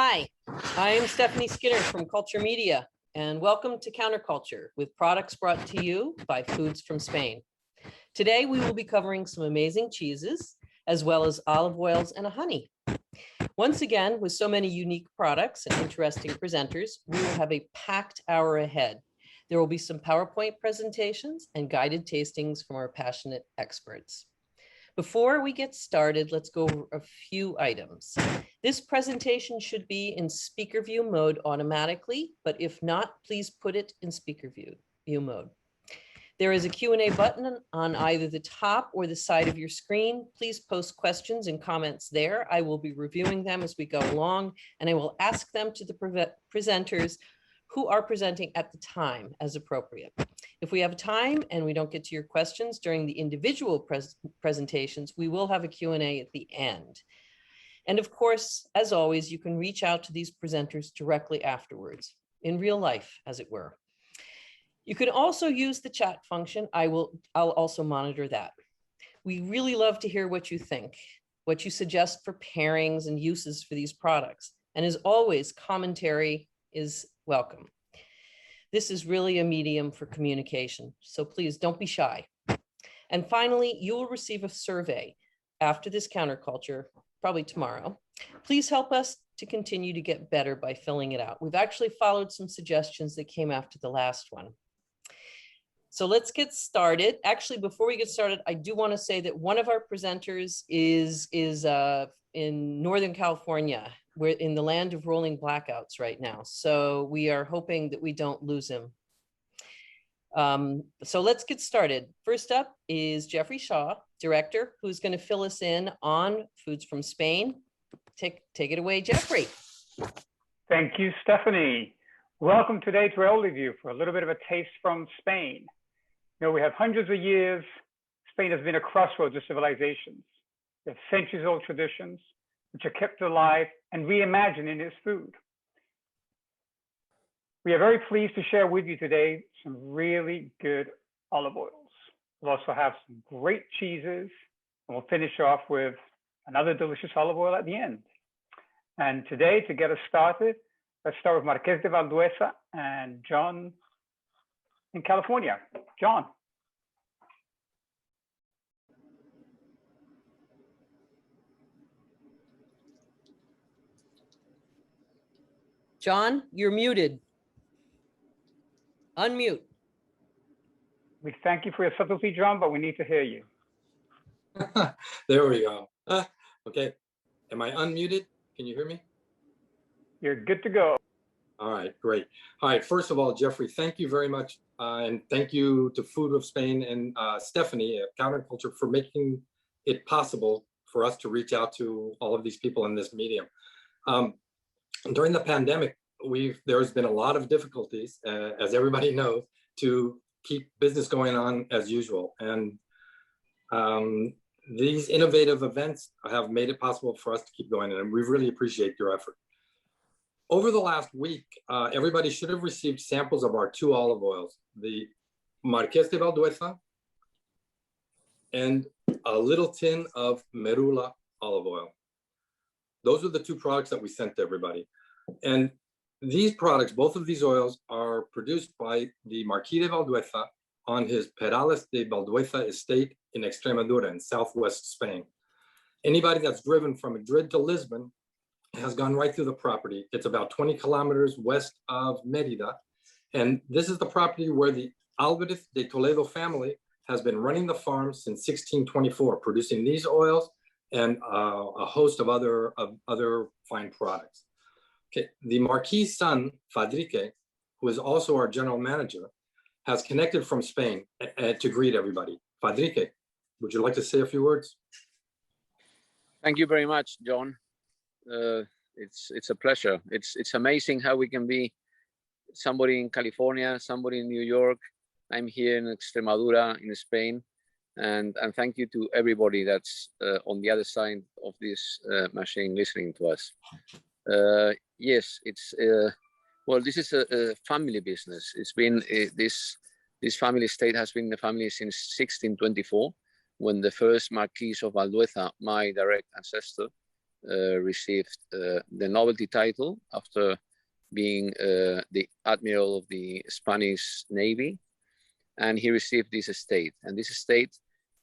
Hi, I am Stephanie Skinner from Culture Media, and welcome to Counterculture with products brought to you by Foods from Spain. Today, we will be covering some amazing cheeses, as well as olive oils and a honey. Once again, with so many unique products and interesting presenters, we will have a packed hour ahead. There will be some PowerPoint presentations and guided tastings from our passionate experts. Before we get started, let's go over a few items. This presentation should be in speaker view mode automatically, but if not, please put it in speaker view mode. There is a Q&A button on either the top or the side of your screen. Please post questions and comments there. I will be reviewing them as we go along, and I will ask them to the presenters who are presenting at the time as appropriate. If we have time and we don't get to your questions during the individual presentations, we will have a Q&A at the end. And of course, as always, you can reach out to these presenters directly afterwards, in real life, as it were. You can also use the chat function. I'll also monitor that. We really love to hear what you think, what you suggest for pairings and uses for these products. And as always, commentary is welcome. This is really a medium for communication, so please don't be shy. And finally, you will receive a survey after this counterculture, probably tomorrow. Please help us to continue to get better by filling it out. We've actually followed some suggestions that came after the last one. So let's get started. Actually, before we get started, I do want to say that one of our presenters is in Northern California. We're in the land of rolling blackouts right now. So we are hoping that we don't lose him. So let's get started. First up is Jeffrey Shaw, director, who's going to fill us in on Foods from Spain. Take it away, Jeffrey. Thank you, Stephanie. Welcome today to our overview for a little bit of a taste from Spain. You know, we have hundreds of years. Spain has been a crossroads of civilizations. We have centuries-old traditions, which are kept alive and reimagined in its food. We are very pleased to share with you today some really good olive oils. We'll also have some great cheeses, and we'll finish off with another delicious olive oil at the end. And today, to get us started, let's start with Marqués de Valdueza and John in California. John. John, you're muted. Unmute. We thank you for your subtlety, John, but we need to hear you. There we go. Okay. Am I unmuted? Can you hear me? You're good to go. All right, great. All right, first of all, Jeffrey, thank you very much. And thank you to Food of Spain and Stephanie at Counterculture for making it possible for us to reach out to all of these people in this medium. During the pandemic, there's been a lot of difficulties, as everybody knows, to keep business going on as usual. And these innovative events have made it possible for us to keep going, and we really appreciate your effort. Over the last week, everybody should have received samples of our two olive oils, the Marqués de Valdueza and a little tin of Merula olive oil. Those are the two products that we sent to everybody. And these products, both of these oils, are produced by the Marqués de Valdueza on his Perales de Valdueza estate in Extremadura in southwest Spain. Anybody that's driven from Madrid to Lisbon has gone right through the property. It's about 20 kilometers west of Mérida. And this is the property where the Álvarez de Toledo family has been running the farm since 1624, producing these oils and a host of other fine products. Okay, the Marquis' son, Fadrique, who is also our general manager, has connected from Spain to greet everybody. Fadrique, would you like to say a few words? Thank you very much, John. It's a pleasure. It's amazing how we can be somebody in California, somebody in New York. I'm here in Extremadura in Spain, and thank you to everybody that's on the other side of this machine listening to us. Yes, it's well, this is a family business. It's been this family estate has been the family since 1624, when the first Marquis of Valdueza, my direct ancestor, received the novelty title after being the admiral of the Spanish Navy, and he received this estate. And this estate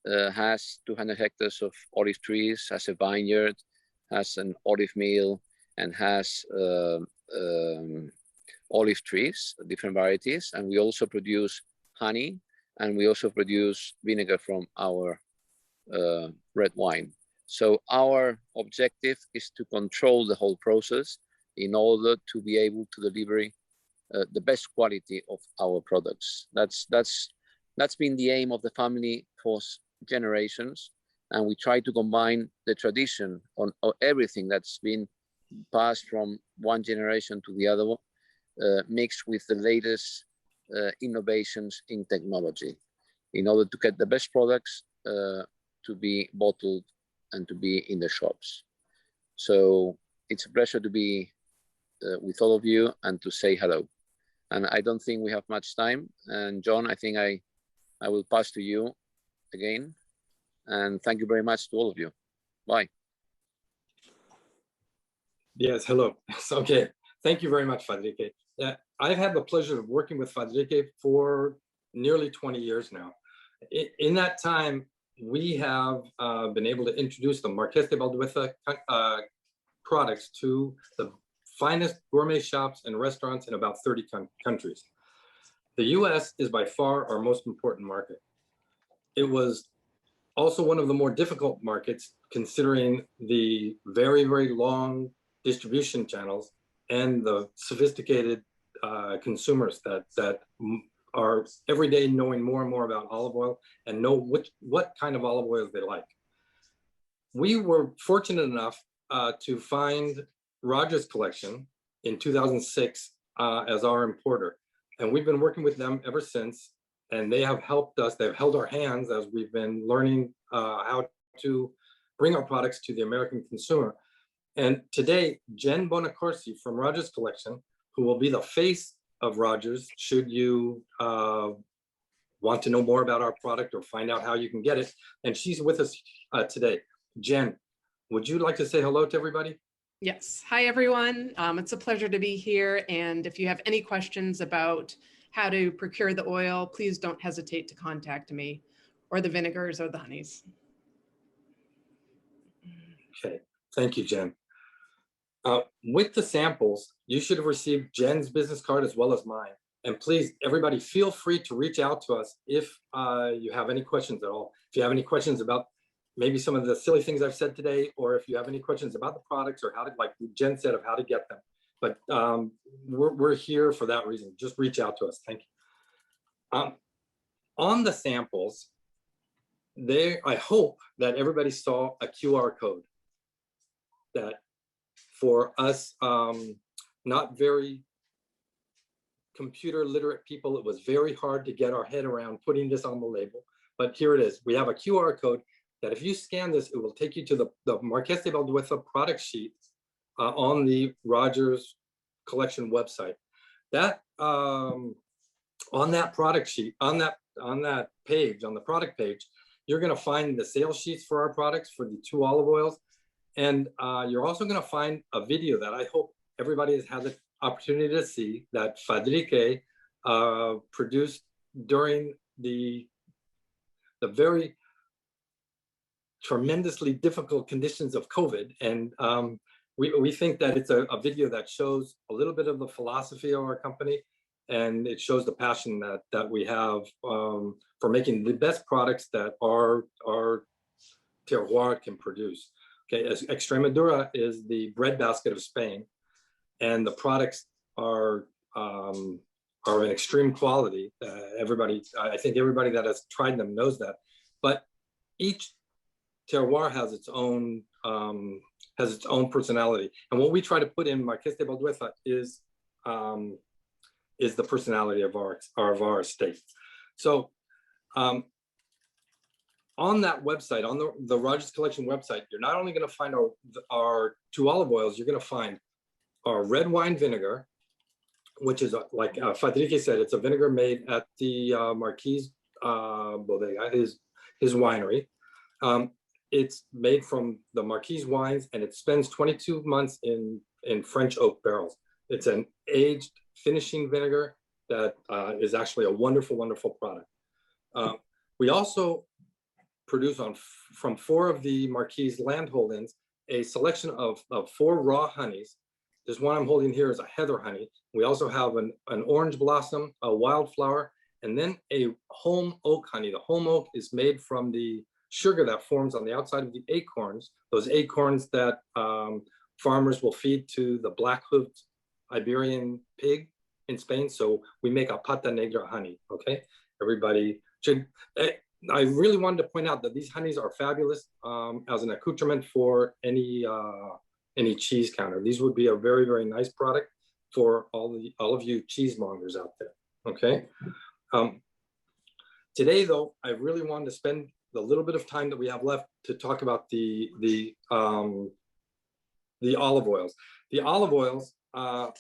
has 200 hectares of olive trees, has a vineyard, has an olive mill, and has olive trees, different varieties. And we also produce honey, and we also produce vinegar from our red wine. So our objective is to control the whole process in order to be able to deliver the best quality of our products. That's been the aim of the family for generations, and we try to combine the tradition on everything that's been passed from one generation to the other, mixed with the latest innovations in technology, in order to get the best products to be bottled and to be in the shops. So it's a pleasure to be with all of you and to say hello. And I don't think we have much time. And John, I think I will pass to you again. And thank you very much to all of you. Bye. Yes, hello. Okay, thank you very much, Fadrique. I've had the pleasure of working with Fadrique for nearly 20 years now. In that time, we have been able to introduce the Marqués de Valdueza products to the finest gourmet shops and restaurants in about 30 countries. The US is by far our most important market. It was also one of the more difficult markets, considering the very, very long distribution channels and the sophisticated consumers that are every day knowing more and more about olive oil and know what kind of olive oils they like. We were fortunate enough to find Rogers Collection in 2006 as our importer. And we've been working with them ever since. And they have helped us, they've held our hands as we've been learning how to bring our products to the American consumer. And today, Jen Bonacorsi from Rogers Collection, who will be the face of Rogers, should you want to know more about our product or find out how you can get it. And she's with us today. Jen, would you like to say hello to everybody? Yes. Hi, everyone. It's a pleasure to be here. And if you have any questions about how to procure the oil, please don't hesitate to contact me, or the vinegars or the honeys. Okay, thank you, Jen. With the samples, you should have received Jen's business card as well as mine. And please, everybody, feel free to reach out to us if you have any questions at all. If you have any questions about maybe some of the silly things I've said today, or if you have any questions about the products or how to, like Jen said, of how to get them. But we're here for that reason. Just reach out to us. Thank you. On the samples, I hope that everybody saw a QR code that for us not very computer literate people, it was very hard to get our head around putting this on the label. But here it is. We have a QR code that if you scan this, it will take you to the Marqués de Valdueza product sheet on the Rogers Collection website. That on that product sheet, on that page, on the product page, you're going to find the sales sheets for our products for the 2 olive oils, and you're also going to find a video that I hope everybody has had the opportunity to see that Fadrique produced during the very tremendously difficult conditions of COVID. And we think that it's a video that shows a little bit of the philosophy of our company, and it shows the passion that we have for making the best products that our terroir can produce. Okay, as Extremadura is the breadbasket of Spain, and the products are in extreme quality. I think everybody that has tried them knows that. But each terroir has its own personality, and what we try to put in Marqués de Valdueza is the personality of our estate. So on that website, on the Rogers Collection website, you're not only going to find our 2 olive oils, you're going to find our red wine vinegar, which is like Fadrique said, it's a vinegar made at the Marquis bodega, his winery. it's made from the Marquis wines, and it spends 22 months in French oak barrels. It's an aged finishing vinegar that is actually a wonderful, wonderful product. We also produce from 4 of the Marquis landholdings a selection of 4 raw honeys. This one I'm holding here is a heather honey. We also have an orange blossom, a wildflower, and then a home oak honey. The home oak is made from the sugar that forms on the outside of the acorns, those acorns that farmers will feed to the black-hoofed Iberian pig in Spain. So we make a pata negra honey, okay? Everybody should, I really wanted to point out that these honeys are fabulous as an accoutrement for any cheese counter. These would be a very, very nice product for all of you cheesemongers out there, okay? Today, though, I really wanted to spend the little bit of time that we have left to talk about the olive oils. The olive oils are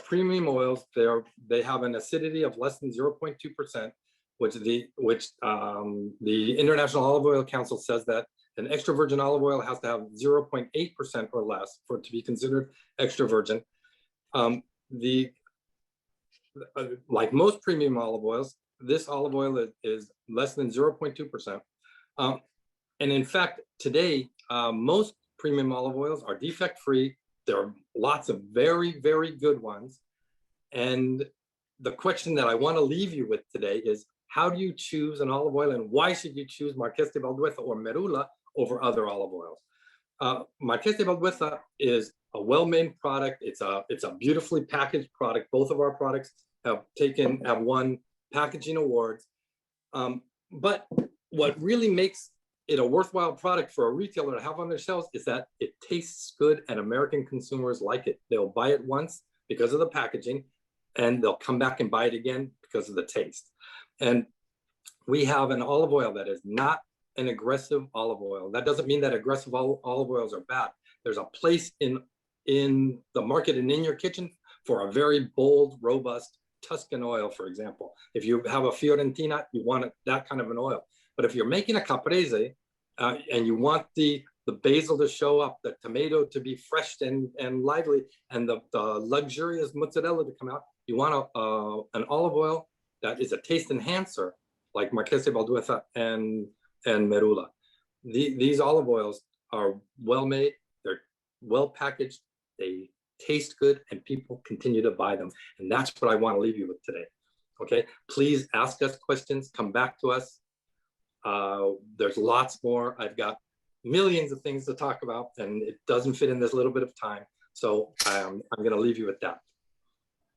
premium oils. They have an acidity of less than 0.2%, which the International Olive Oil Council says that an extra virgin olive oil has to have 0.8% or less for it to be considered extra virgin. Like most premium olive oils, this olive oil is less than 0.2%. And in fact, today, most premium olive oils are defect-free. There are lots of very, very good ones. And the question that I want to leave you with today is, how do you choose an olive oil, and why should you choose Marqués de Valdueza or Merula over other olive oils? Marqués de Valdueza is a well-made product. It's a beautifully packaged product. Both of our products have won packaging awards. But what really makes it a worthwhile product for a retailer to have on their shelves is that it tastes good and American consumers like it. They'll buy it once because of the packaging, and they'll come back and buy it again because of the taste. And we have an olive oil that is not an aggressive olive oil. That doesn't mean that aggressive olive oils are bad. There's a place in the market and in your kitchen for a very bold, robust Tuscan oil, for example. If you have a Fiorentina, you want that kind of an oil. But if you're making a caprese and you want the basil to show up, the tomato to be fresh and lively, and the luxurious mozzarella to come out, you want an olive oil that is a taste enhancer, like Marqués de Valdueza and Merula. These olive oils are well made, they're well packaged, they taste good, and people continue to buy them. And that's what I want to leave you with today. Okay, please ask us questions, come back to us. There's lots more. I've got millions of things to talk about, and it doesn't fit in this little bit of time. So I'm going to leave you with that.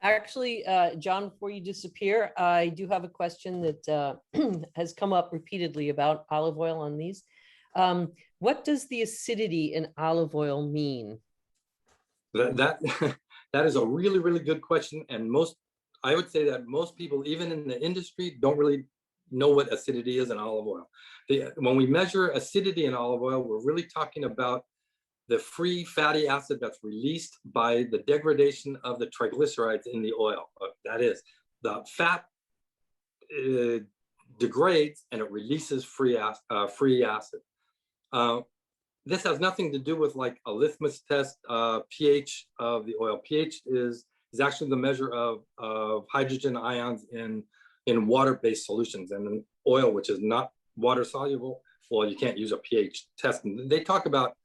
Actually, John, before you disappear, I do have a question that has come up repeatedly about olive oil on these. What does the acidity in olive oil mean? That is a really, really good question. And I would say that most people, even in the industry, don't really know what acidity is in olive oil. When we measure acidity in olive oil, we're really talking about the free fatty acid that's released by the degradation of the triglycerides in the oil. That is, the fat degrades and it releases free acid. This has nothing to do with like a litmus test pH of the oil. pH is actually the measure of hydrogen ions in water-based solutions. And an oil which is not water soluble, well, you can't use a pH test. And they talk about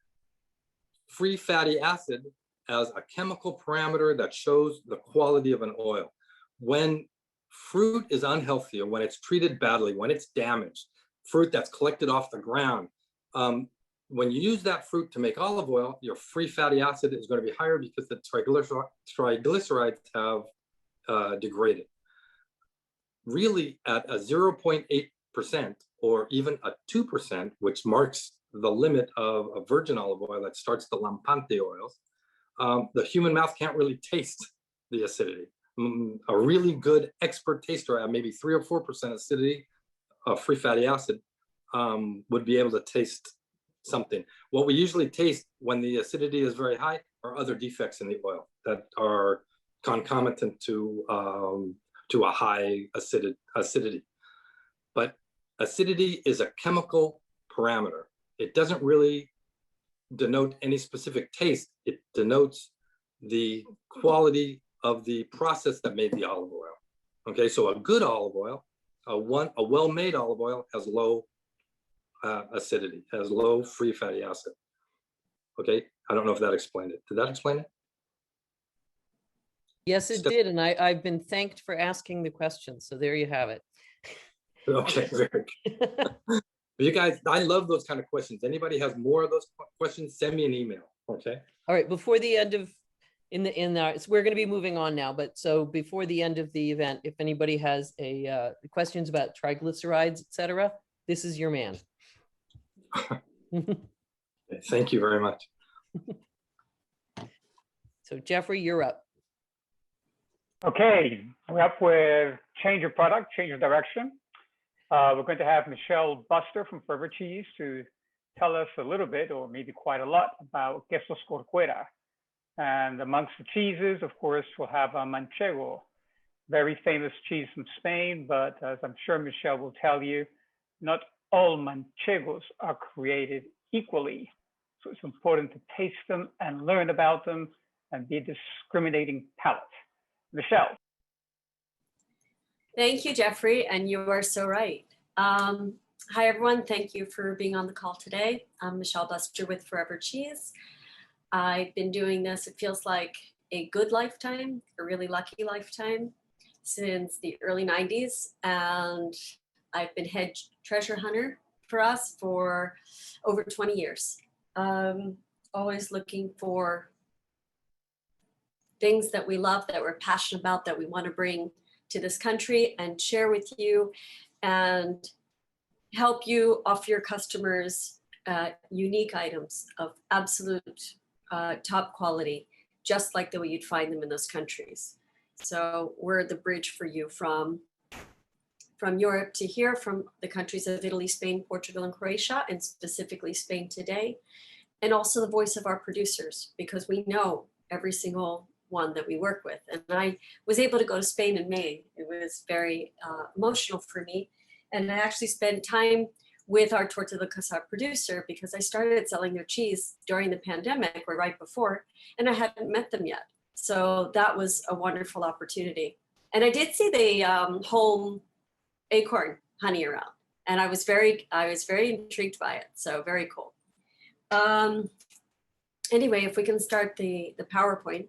free fatty acid as a chemical parameter that shows the quality of an oil. When fruit is unhealthy, or when it's treated badly, when it's damaged, fruit that's collected off the ground, when you use that fruit to make olive oil, your free fatty acid is going to be higher because the triglycerides have degraded. Really, at a 0.8% or even a 2%, which marks the limit of a virgin olive oil that starts the lampante oils, the human mouth can't really taste the acidity. A really good expert taster at maybe 3 or 4% acidity of free fatty acid would be able to taste something. What we usually taste when the acidity is very high are other defects in the oil that are concomitant to a high acidity. But acidity is a chemical parameter. it doesn't really denote any specific taste. It denotes the quality of the process that made the olive oil. Okay, so a good olive oil, a well-made olive oil has low acidity, has low free fatty acid. Okay, I don't know if that explained it. Did that explain it? Yes, it did. And I've been thanked for asking the question. So there you have it. Okay, very good. You guys, I love those kind of questions. Anybody has more of those questions, send me an email. Okay. All right. Before the end of so we're going to be moving on now, but so before the end of the event, if anybody has questions about triglycerides, etc., this is your man. Thank you very much. So Jeffrey, you're up. Okay, we're up with change of product, change of direction. We're going to have Michele Buster from Forever Cheese to tell us a little bit, or maybe quite a lot, about Quesos Corcuera. And amongst the cheeses, of course, we'll have Manchego, very famous cheese from Spain, but as I'm sure Michele will tell you, not all Manchegos are created equally. So it's important to taste them and learn about them and be a discriminating palate. Michele. Thank you, Jeffrey, and you are so right. Hi, everyone. Thank you for being on the call today. I'm Michele Buster with Forever Cheese. I've been doing this, it feels like a good lifetime, a really lucky lifetime, since the early 90s. And I've been head treasure hunter for us for over 20 years. Always looking for things that we love, that we're passionate about, that we want to bring to this country and share with you and help you offer your customers unique items of absolute top quality, just like the way you'd find them in those countries. So we're the bridge for you from Europe to here, from the countries of Italy, Spain, Portugal, and Croatia, and specifically Spain today. And also the voice of our producers, because we know every single one that we work with. And I was able to go to Spain in May. It was very emotional for me. And I actually spent time with our Torta del Casar producer, because I started selling their cheese during the pandemic or right before, and I hadn't met them yet. So that was a wonderful opportunity. And I did see the home acorn honey around, and I was very intrigued by it. So very cool. Anyway, if we can start the PowerPoint.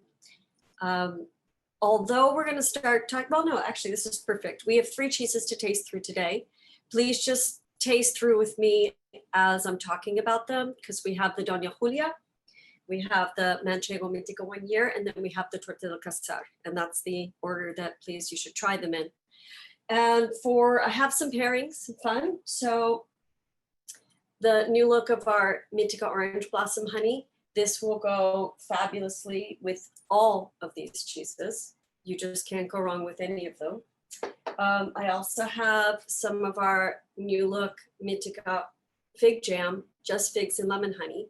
Although we're going to start talking, well, no, actually, this is perfect. We have 3 cheeses to taste through today. Please just taste through with me as I'm talking about them, because we have the Doña Julia, we have the Manchego Mintika 1 year, and then we have the Torta del Casar. And that's the order that please you should try them in. And I have some pairings, some fun. So the new look of our Mintika Orange Blossom Honey, this will go fabulously with all of these cheeses. You just can't go wrong with any of them. I also have some of our new look Mintika Fig Jam, just figs and lemon honey.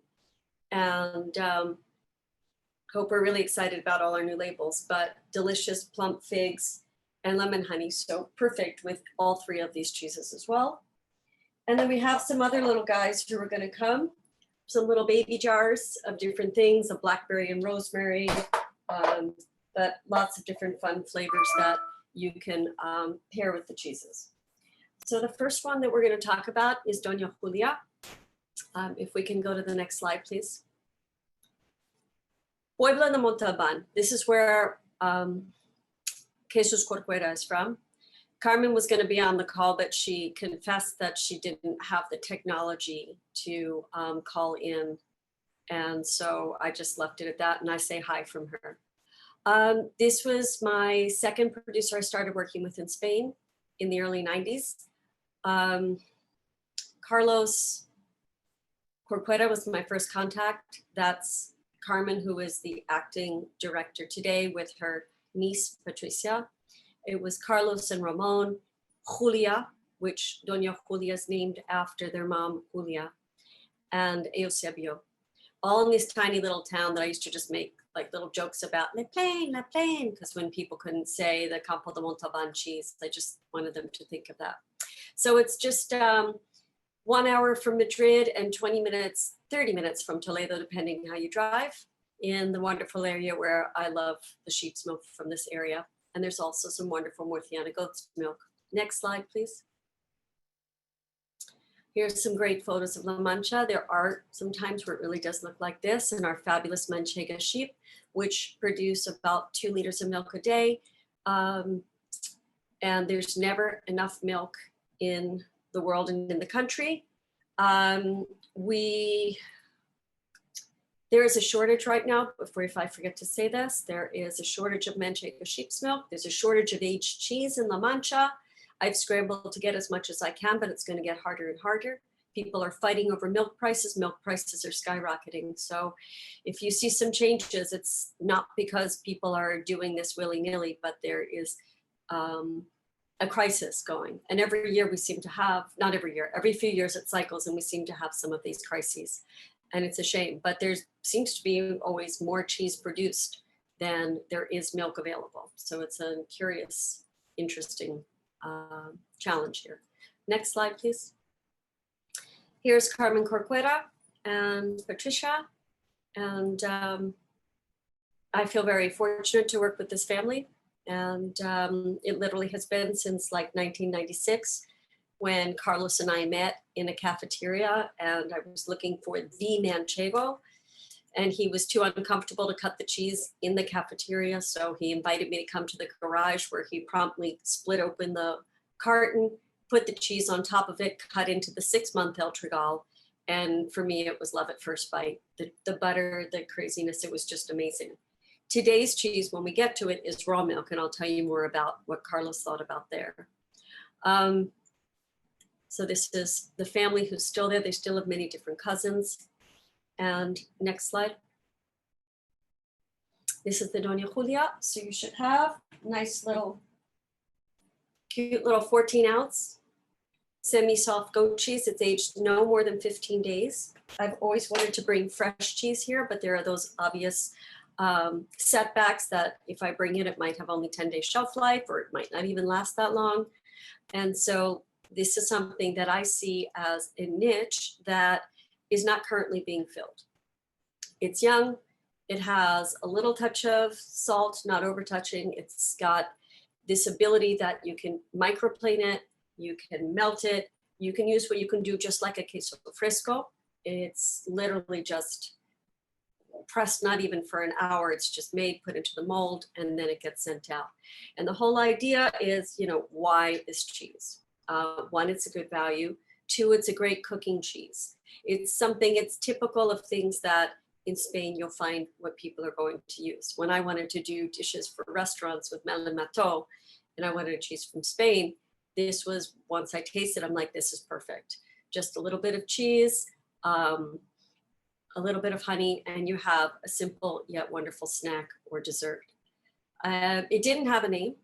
And hope we're really excited about all our new labels, but delicious plump figs and lemon honey. So perfect with all 3 of these cheeses as well. And then we have some other little guys who are gonna come, some little baby jars of different things, of blackberry and rosemary, but lots of different fun flavors that you can pair with the cheeses. So the first one that we're going to talk about is Doña Julia. If we can go to the next slide, please. Puebla de Montalban. This is where Quesos Corcuera is from. Carmen was going to be on the call, but she confessed that she didn't have the technology to call in. And so I just left it at that, and I say hi from her. This was my second producer I started working with in Spain in the early 90s. Carlos Corcuera was my first contact. That's Carmen, who is the acting director today, with her niece, Patricia. It was Carlos and Ramon, Julia, which Doña Julia is named after their mom, Julia, and Eusebio, all in this tiny little town that I used to just make like little jokes about, La Plaine, because when people couldn't say the Campo de Montalban cheese, I just wanted them to think of that. So it's just 1 hour from Madrid and 20 minutes, 30 minutes from Toledo, depending how you drive, in the wonderful area where I love the sheep's milk from this area. And there's also some wonderful Murciana goat's milk. Next slide, please. Here's some great photos of La Mancha. There are some times where it really does look like this, and our fabulous Manchego sheep, which produce about 2 liters of milk a day. And there's never enough milk in the world and in the country. There is a shortage right now, if I forget to say this, there is a shortage of Manchego sheep's milk. There's a shortage of aged cheese in La Mancha. I've scrambled to get as much as I can, but it's going to get harder and harder. People are fighting over milk prices. Milk prices are skyrocketing. So if you see some changes, it's not because people are doing this willy-nilly, but there is a crisis going. And every year we seem to have, not every year, every few years it cycles and we seem to have some of these crises. And it's a shame, but there seems to be always more cheese produced than there is milk available. So it's a curious, interesting challenge here. Next slide, please. Here's Carmen Corcuera and Patricia. And I feel very fortunate to work with this family. And it literally has been since like 1996 when Carlos and I met in a cafeteria and I was looking for the Manchego. And he was too uncomfortable to cut the cheese in the cafeteria. So he invited me to come to the garage where he promptly split open the carton, put the cheese on top of it, cut into the 6-month El Trigal. And for me, it was love at first bite. The butter, the craziness, it was just amazing. Today's cheese, when we get to it, is raw milk. And I'll tell you more about what Carlos thought about there. So this is the family who's still there. They still have many different cousins. And next slide. This is the Doña Julia. So you should have nice little, cute little 14-ounce semi-soft goat cheese. It's aged no more than 15 days. I've always wanted to bring fresh cheese here, but there are those obvious setbacks that if I bring it, it might have only 10 days shelf life, or it might not even last that long. And so this is something that I see as a niche that is not currently being filled. It's young, it has a little touch of salt, not overtouching. It's got this ability that you can microplane it, you can melt it, you can use what you can do just like a queso fresco. It's literally just pressed, not even for an hour, it's just made, put into the mold, and then it gets sent out. And the whole idea is, you know, why this cheese? One, it's a good value. Two, it's a great cooking cheese. It's something, it's typical of things that in Spain you'll find what people are going to use. When I wanted to do dishes for restaurants with mel and mato, and I wanted a cheese from Spain, this was, once I tasted, I'm like, this is perfect. Just a little bit of cheese, a little bit of honey, and you have a simple yet wonderful snack or dessert. It didn't have a name.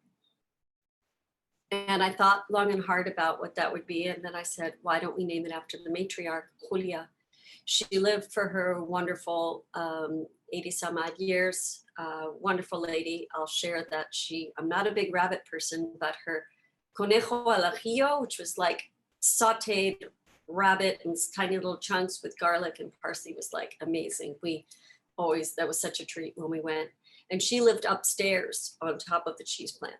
And I thought long and hard about what that would be. And then I said, why don't we name it after the matriarch, Julia? She lived for her wonderful 80 some odd years, wonderful lady. I'll share that I'm not a big rabbit person, but her conejo al ajillo, which was like sauteed rabbit in tiny little chunks with garlic and parsley, was like amazing. That was such a treat when we went. And she lived upstairs on top of the cheese plant.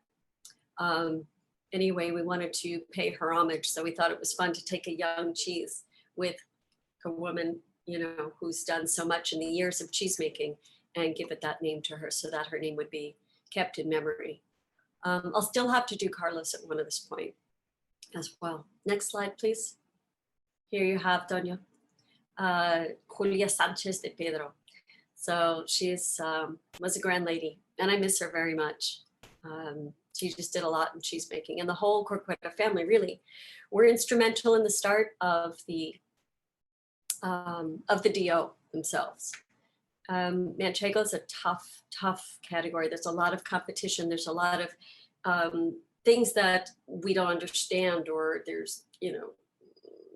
Anyway, we wanted to pay her homage. So we thought it was fun to take a young cheese with a woman, you know, who's done so much in the years of cheese making and give it that name to her so that her name would be kept in memory. I'll still have to do Carlos at one of this point as well. Next slide, please. Here you have Doña Julia Sanchez de Pedro. So she's was a grand lady and I miss her very much. She just did a lot in cheese making, and the whole Corcuera family really were instrumental in the start of the DO themselves. Manchego is a tough category. There's a lot of competition. There's a lot of things that we don't understand, or there's, you know,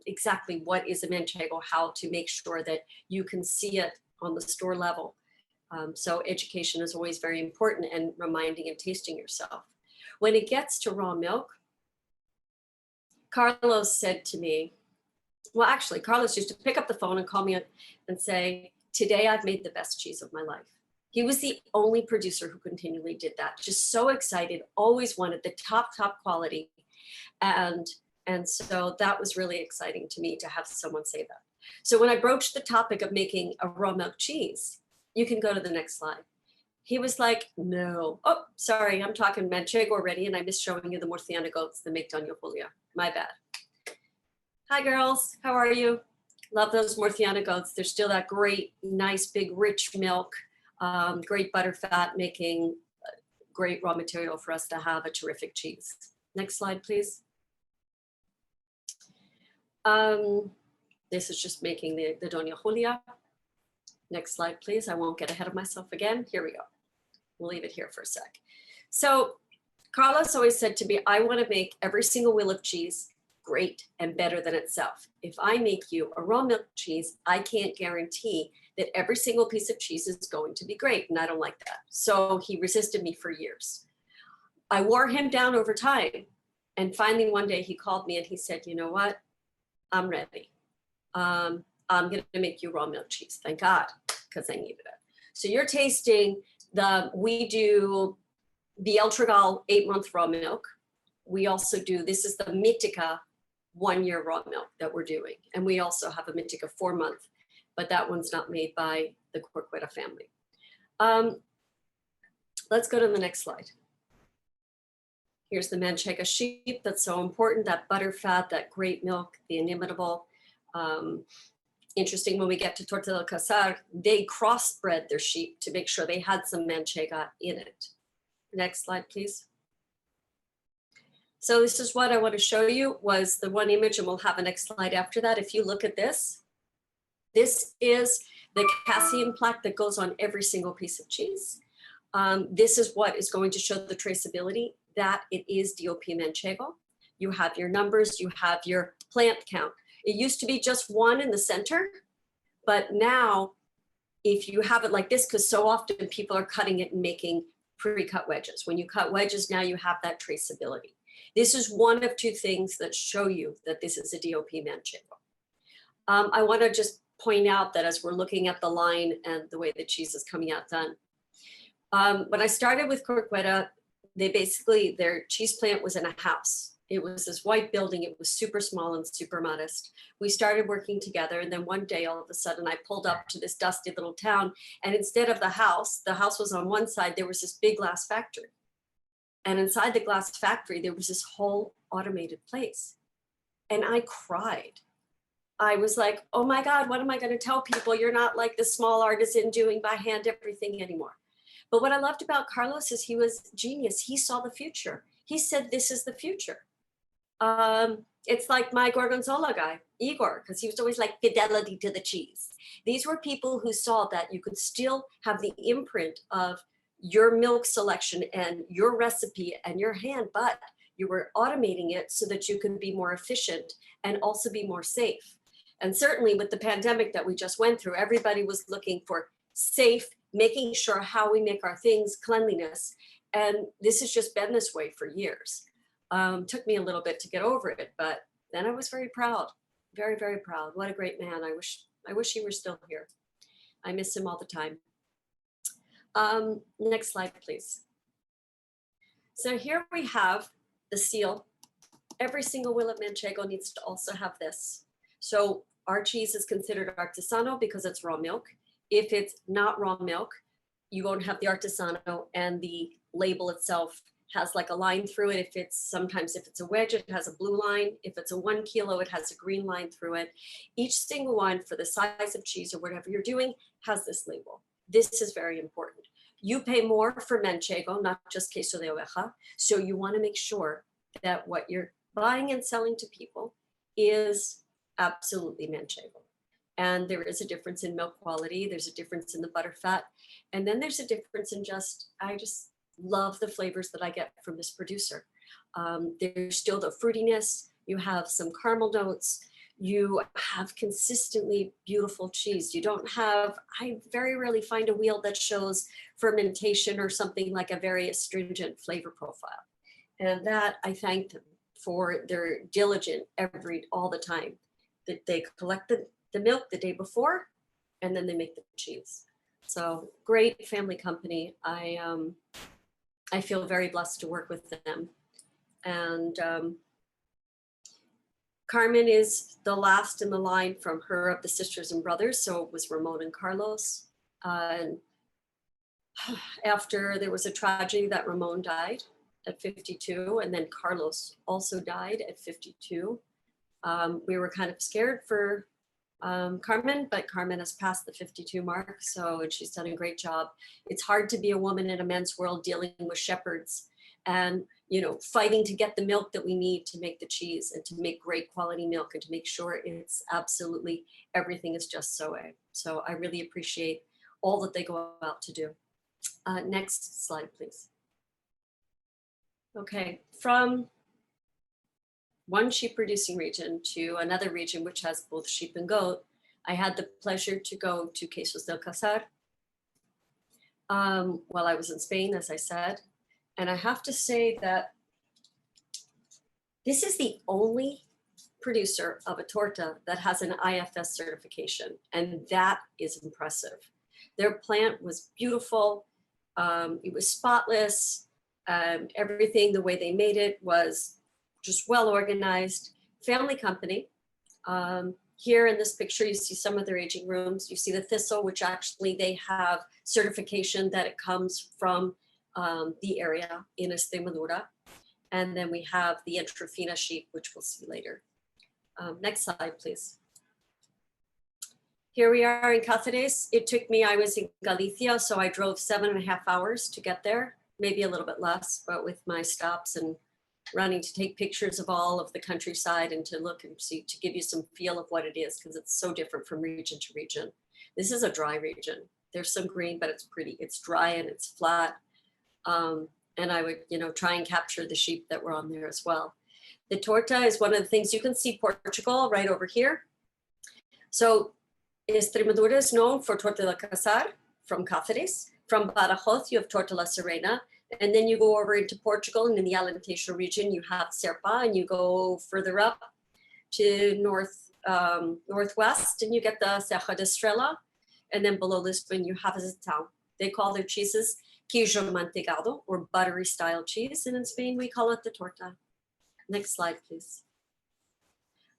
exactly what is a Manchego, how to make sure that you can see it on the store level. So education is always very important, and reminding and tasting yourself. When it gets to raw milk, Carlos said to me, well, actually, Carlos used to pick up the phone and call me and say, today I've made the best cheese of my life. He was the only producer who continually did that. Just so excited, always wanted the top quality. And so that was really exciting to me to have someone say that. So when I broached the topic of making a raw milk cheese, you can go to the next slide. He was like, no. Oh, sorry, I'm talking Manchego already, and I missed showing you the Murciana goats that make Doña Julia. My bad. Hi, girls. How are you? Love those Murciana goats. They're still that great, nice, big, rich milk, great butter fat, making great raw material for us to have a terrific cheese. Next slide, please. This is just making the Doña Julia. Next slide, please. I won't get ahead of myself again. Here we go. We'll leave it here for a sec. So Carlos always said to me, I want to make every single wheel of cheese great and better than itself. If I make you a raw milk cheese, I can't guarantee that every single piece of cheese is going to be great. And I don't like that. So he resisted me for years. I wore him down over time. And finally, one day he called me and he said, you know what? I'm ready. I'm going to make you raw milk cheese. Thank God, because I needed it. So you're tasting we do the El Trigal 8-month raw milk. We also do, this is the Mintika 1-year raw milk that we're doing. And we also have a Mintika 4-month, but that one's not made by the Corcuera family. Let's go to the next slide. Here's the Manchego Sheep. That's so important, that butter fat, that great milk, the inimitable. Interesting, when we get to Queso Del Casar, they crossbred their sheep to make sure they had some Manchega in it. Next slide, please. So this is what I want to show you, was the one image, and we'll have a next slide after that. If you look at this, this is the casein plaque that goes on every single piece of cheese. This is what is going to show the traceability that it is DOP Manchego. You have your numbers, you have your plant count. It used to be just one in the center, but now if you have it like this, because so often people are cutting it and making pre-cut wedges. When you cut wedges, now you have that traceability. This is one of two things that show you that this is a DOP Manchego. I want to just point out that as we're looking at the line and the way the cheese is coming out done, when I started with Corcuera, their cheese plant was in a house. It was this white building. It was super small and super modest. We started working together. And then one day, all of a sudden, I pulled up to this dusty little town. And instead of the house was on one side, there was this big glass factory. And inside the glass factory, there was this whole automated place. And I cried. I was like, oh my God, what am I going to tell people? You're not like the small artisan doing by hand everything anymore. But what I loved about Carlos is he was genius. He saw the future. He said, this is the future. It's like my Gorgonzola guy, Igor, because he was always like fidelity to the cheese. These were people who saw that you could still have the imprint of your milk selection and your recipe and your hand, but you were automating it so that you could be more efficient and also be more safe. And certainly with the pandemic that we just went through, everybody was looking for safe, making sure how we make our things, cleanliness. And this has just been this way for years. Took me a little bit to get over it, but then I was very proud, very, very proud. What a great man. I wish he were still here. I miss him all the time. Next slide, please. So here we have the seal. Every single wheel of Manchego needs to also have this. So our cheese is considered artisanal because it's raw milk. If it's not raw milk, you won't have the artisanal, and the label itself has like a line through it. Sometimes if it's a wedge, it has a blue line. If it's a 1 kilo, it has a green line through it. Each single one for the size of cheese or whatever you're doing has this label. This is very important. You pay more for Manchego, not just queso de oveja. So you want to make sure that what you're buying and selling to people is absolutely Manchego. And there is a difference in milk quality. There's a difference in the butter fat. And then there's a difference in I just love the flavors that I get from this producer. There's still the fruitiness. You have some caramel notes. You have consistently beautiful cheese. I very rarely find a wheel that shows fermentation or something like a very astringent flavor profile. And that I thank them for their diligent all the time. They collect the milk the day before, and then they make the cheese. So great family company. I feel very blessed to work with them. And Carmen is the last in the line from her of the sisters and brothers. So it was Ramon and Carlos. And after there was a tragedy that Ramon died at 52, and then Carlos also died at 52. We were kind of scared for Carmen, but Carmen has passed the 52 mark, and she's done a great job. It's hard to be a woman in a men's world dealing with shepherds and, you know, fighting to get the milk that we need to make the cheese and to make great quality milk and to make sure it's absolutely everything is just so. So I really appreciate all that they go out to do. Next slide, please. Okay, from one sheep producing region to another region which has both sheep and goat, I had the pleasure to go to Quesos del Casar while I was in Spain, as I said. And I have to say that this is the only producer of a torta that has an IFS certification, and that is impressive. Their plant was beautiful. It was spotless. Everything, the way they made it was just well organized. Family company. Here in this picture, you see some of their aging rooms. You see the Thistle, which actually they have certification that it comes from the area in Extremadura. And then we have the Entraphina Sheep, which we'll see later. Next slide, please. Here we are in Cáceres. It took me, I was in Galicia, so I drove 7.5 hours to get there, maybe a little bit less, but with my stops and running to take pictures of all of the countryside and to look and see, to give you some feel of what it is, because it's so different from region to region. This is a dry region. There's some green, but it's pretty. It's dry and it's flat. And I would, you know, try and capture the sheep that were on there as well. The torta is one of the things. You can see Portugal right over here. So Extremadura is known for torta del Casar from Cáceres. From Badajoz, you have torta la Serena. And then you go over into Portugal, and in the Alentejo region, you have Serpa, and you go further up to northwest, and you get the Serra da Estrela. And then below Lisbon, you have Azatão. They call their cheeses queijo manteigado, or buttery style cheese. And in Spain, we call it the torta. Next slide, please.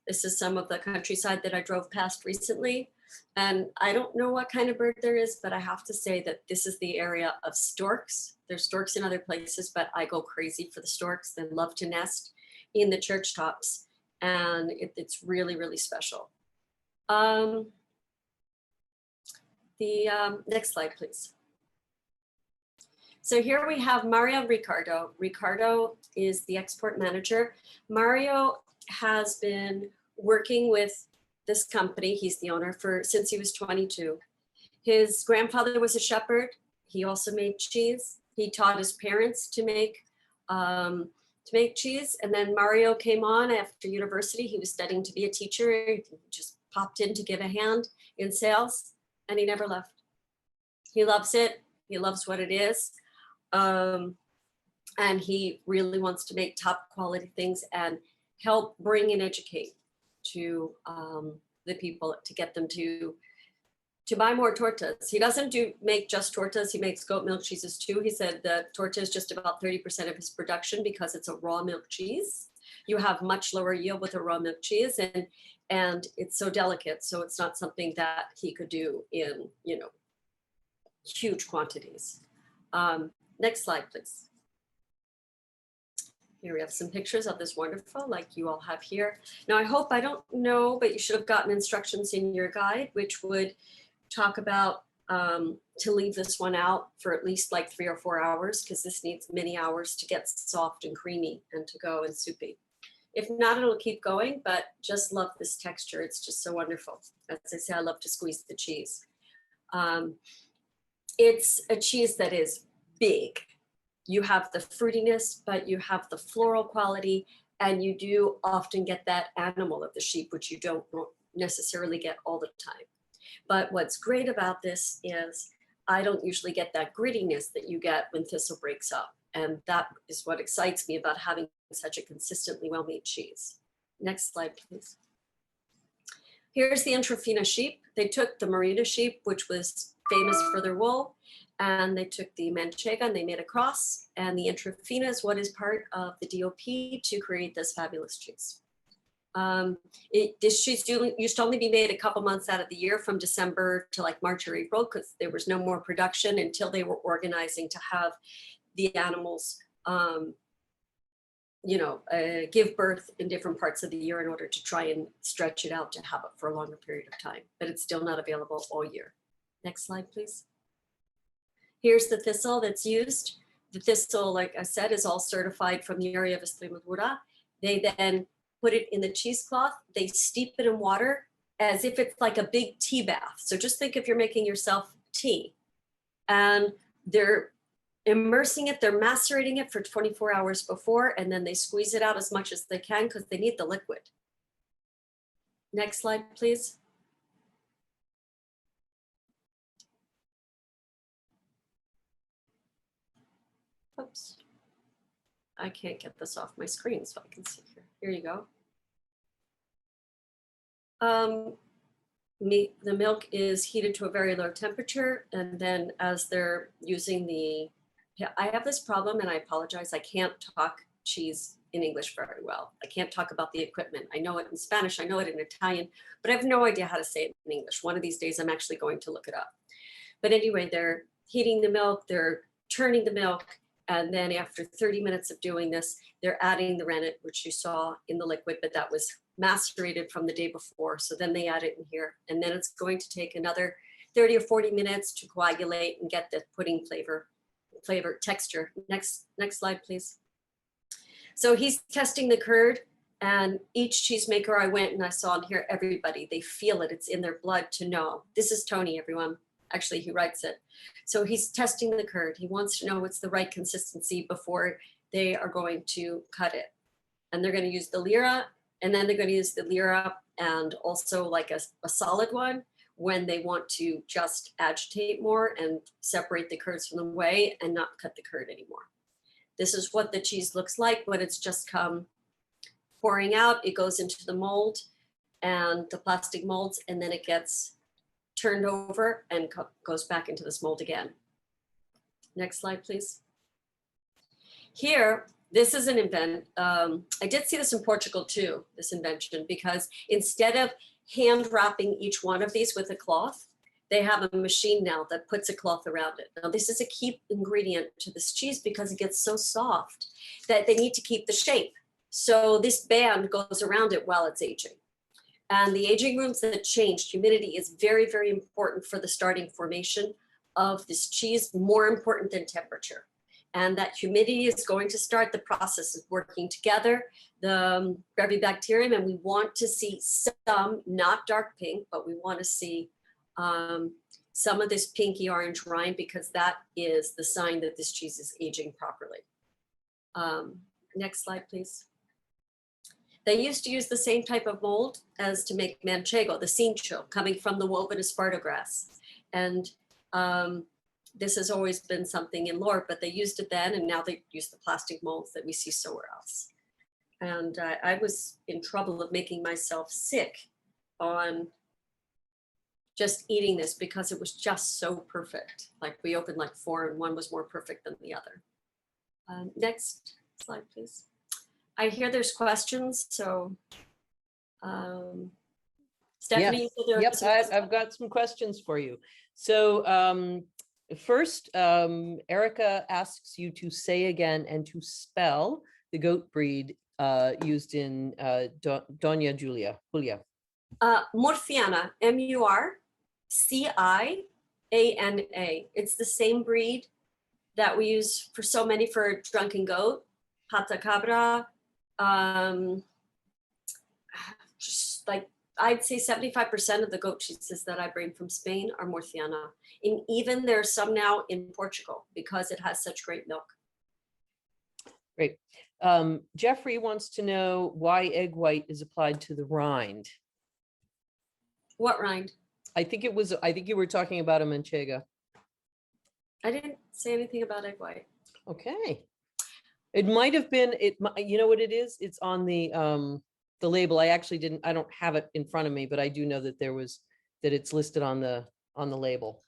This is some of the countryside that I drove past recently. And I don't know what kind of bird there is, but I have to say that this is the area of storks. There's storks in other places, but I go crazy for the storks. They love to nest in the church tops. And it's really, really special. Next slide, please. So here we have Mario and Ricardo. Ricardo is the export manager. Mario has been working with this company, he's the owner, since he was 22. His grandfather was a shepherd. He also made cheese. He taught his parents to make cheese. And then Mario came on after university. He was studying to be a teacher. He just popped in to give a hand in sales, and he never left. He loves it. He loves what it is. And he really wants to make top quality things and help bring and educate to the people, to get them to buy more tortas. He doesn't make just tortas. He makes goat milk cheeses too. He said that torta is just about 30% of his production because it's a raw milk cheese. You have much lower yield with a raw milk cheese, and it's so delicate. So it's not something that he could do in, you know, huge quantities. Next slide, please. Here we have some pictures of this wonderful, like you all have here. Now, I don't know, but you should have gotten instructions in your guide, which would talk about to leave this one out for at least like 3 or 4 hours, because this needs many hours to get soft and creamy and to go and soupy. If not, it'll keep going, but just love this texture. It's just so wonderful. As I say, I love to squeeze the cheese. It's a cheese that is big. You have the fruitiness, but you have the floral quality, and you do often get that animal of the sheep, which you don't necessarily get all the time. But what's great about this is I don't usually get that grittiness that you get when Thistle breaks up. And that is what excites me about having such a consistently well-made cheese. Next slide, please. Here's the Entraphina sheep. They took the Merula sheep, which was famous for their wool, and they took the Manchego and they made a cross. And the Entraphina is what is part of the DOP to create this fabulous cheese. This cheese used to only be made a couple months out of the year, from December to like March or April, because there was no more production until they were organizing to have the animals give birth in different parts of the year in order to try and stretch it out to have it for a longer period of time, but it's still not available all year. Next slide, please. Here's the thistle that's used. The thistle, like I said, is all certified from the area of Extremadura. They then put it in the cheesecloth. They steep it in water as if it's like a big tea bath. So just think if you're making yourself tea, and they're immersing it, they're macerating it for 24 hours before, and then they squeeze it out as much as they can because they need the liquid. Next slide, please. Oops. I can't get this off my screen so I can see here. Here you go. The milk is heated to a very low temperature, and then as they're using the, I have this problem and I apologize, I can't talk cheese in English very well. I can't talk about the equipment. I know it in Spanish, I know it in Italian, but I have no idea how to say it in English. One of these days I'm actually going to look it up. But anyway, they're heating the milk, they're turning the milk, and then after 30 minutes of doing this, they're adding the rennet, which you saw in the liquid, but that was macerated from the day before. So then they add it in here, and then it's going to take another 30 or 40 minutes to coagulate and get the pudding flavor texture. Next slide, please. So he's testing the curd, and each cheesemaker I went and I saw in here, everybody, they feel it. It's in their blood to know. This is Tony, everyone. Actually, he writes it. So he's testing the curd. He wants to know what's the right consistency before they are going to cut it. And they're going to use the lira, and then they're going to use the lira and also like a solid one when they want to just agitate more and separate the curds from the whey and not cut the curd anymore. This is what the cheese looks like when it's just come pouring out. It goes into the mold and the plastic molds, and then it gets turned over and goes back into this mold again. Next slide, please. Here, this is an invent. I did see this in Portugal too, this invention, because instead of hand wrapping each one of these with a cloth, they have a machine now that puts a cloth around it. Now, this is a key ingredient to this cheese because it gets so soft that they need to keep the shape. So this band goes around it while it's aging. And the aging rooms that changed, humidity is very, very important for the starting formation of this cheese, more important than temperature. And that humidity is going to start the process of working together, the Brevibacterium, and we want to see some, not dark pink, but we want to see some of this pinky orange rind, because that is the sign that this cheese is aging properly. Next slide, please. They used to use the same type of mold as to make manchego, the cincho, coming from the woven esparto grass. And this has always been something in lore, but they used it then, and now they use the plastic molds that we see somewhere else. And I was in trouble of making myself sick on just eating this because it was just so perfect. Like we opened like 4 and one was more perfect than the other. Next slide, please. I hear there's questions, so Stephanie. Yes. Yep, I've got some questions for you. So first, Erica asks you to say again and to spell the goat breed used in Doña Julia. Murciana, M-U-R-C-I-A-N-A. It's the same breed that we use for so many for drunken goat, pata cabra. Just like I'd say 75% of the goat cheeses that I bring from Spain are Murciana. And even there's some now in Portugal because it has such great milk. Great. Jeffrey wants to know why egg white is applied to the rind. What rind? I think you were talking about a manchego. I didn't say anything about egg white. Okay. It might have been, you know what it is? It's on the the label. I actually didn't, I don't have it in front of me, but I do know that that it's listed on the label.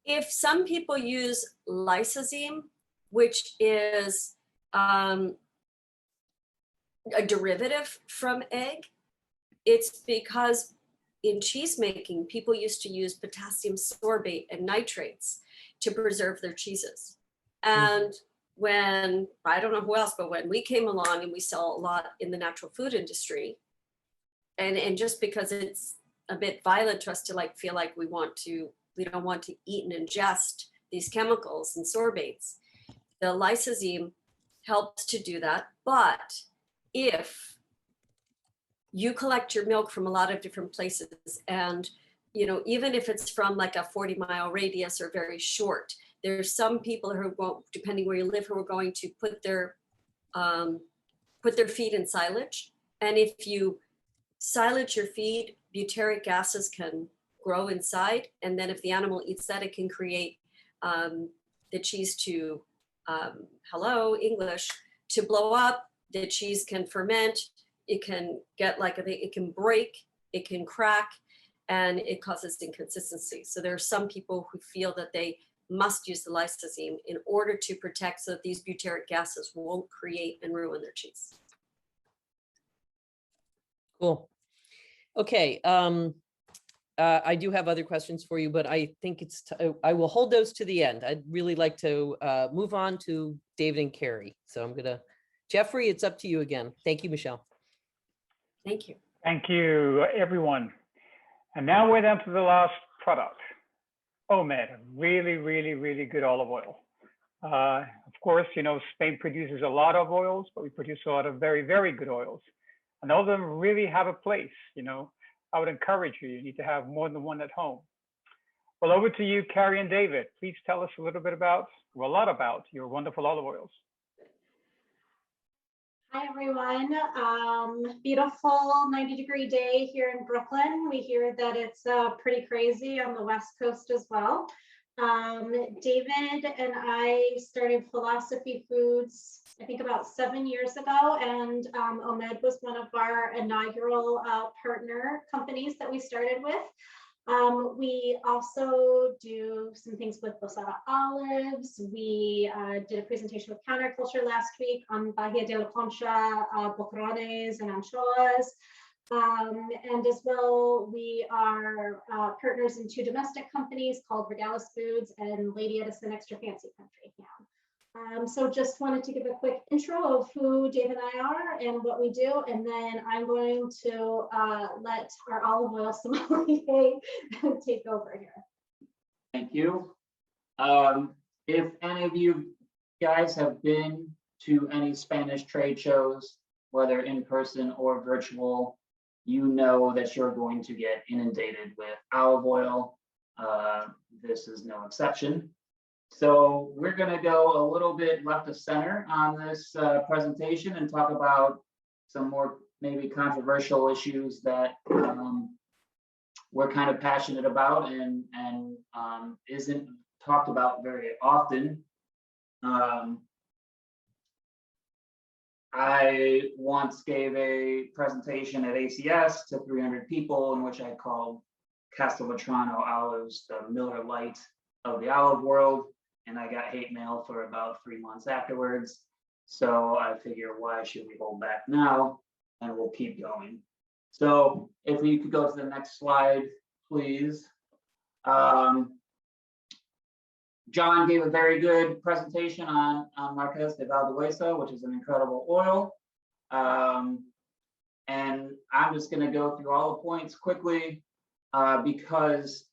If some people use lysosine, which is a derivative from egg, it's because in cheese making, people used to use potassium sorbate and nitrates to preserve their cheeses. And when, I don't know who else, but when we came along and we sell a lot in the natural food industry, and just because it's a bit violent to us to like feel like we don't want to eat and ingest these chemicals and sorbates, the lysosine helps to do that. But if you collect your milk from a lot of different places, and even if it's from like a 40-mile radius or very short, there's some people who won't, depending where you live, who are going to put their feed in silage. And if you silage your feed, butyric gases can grow inside, and then if the animal eats that, it can create the cheese to hello English, to blow up. The cheese can ferment. It can get it can break, it can crack, and it causes inconsistency. So there are some people who feel that they must use the lysosine in order to protect so that these butyric gases won't create and ruin their cheese. Cool. Okay. I do have other questions for you, but I think I will hold those to the end. I'd really like to move on to David and Karrie. So Jeffrey, it's up to you again. Thank you, Michele. Thank you. Thank you, everyone. And now we're down to the last product. O-Med, really, really, really good olive oil. Of course, Spain produces a lot of oils, but we produce a lot of very, very good oils. And all of them really have a place. I would encourage you, you need to have more than one at home. Well, over to you, Karrie and David. Please tell us a lot about your wonderful olive oils. Hi, everyone. Beautiful 90-degree day here in Brooklyn. We hear that it's pretty crazy on the West Coast as well. David and I started Philosophy Foods, I think about 7 years ago, and O-Med was one of our inaugural partner companies that we started with. We also do some things with Losada olives. We did a presentation with Counterculture last week on Bahia de la Concha, boquerones and anchoas. And as well, we are partners in 2 domestic companies called Regalis Foods and Lady Edison Extra Fancy Country Ham. So just wanted to give a quick intro of who Dave and I are and what we do, and then I'm going to let our olive oil sommelier take over here. Thank you. If any of you guys have been to any Spanish trade shows, whether in person or virtual, you know that you're going to get inundated with olive oil. This is no exception. So we're going to go a little bit left of center on this presentation and talk about some more maybe controversial issues that we're kind of passionate about and isn't talked about very often. I once gave a presentation at ACS to 300 people in which I called Castelvetrano olives the Miller Lite of the olive world, and I got hate mail for about 3 months afterwards. So I figure, why should we hold back now? And we'll keep going. So if you could go to the next slide, please. John gave a very good presentation on Marqués de Valdueza, which is an incredible oil. And I'm just going to go through all the points quickly because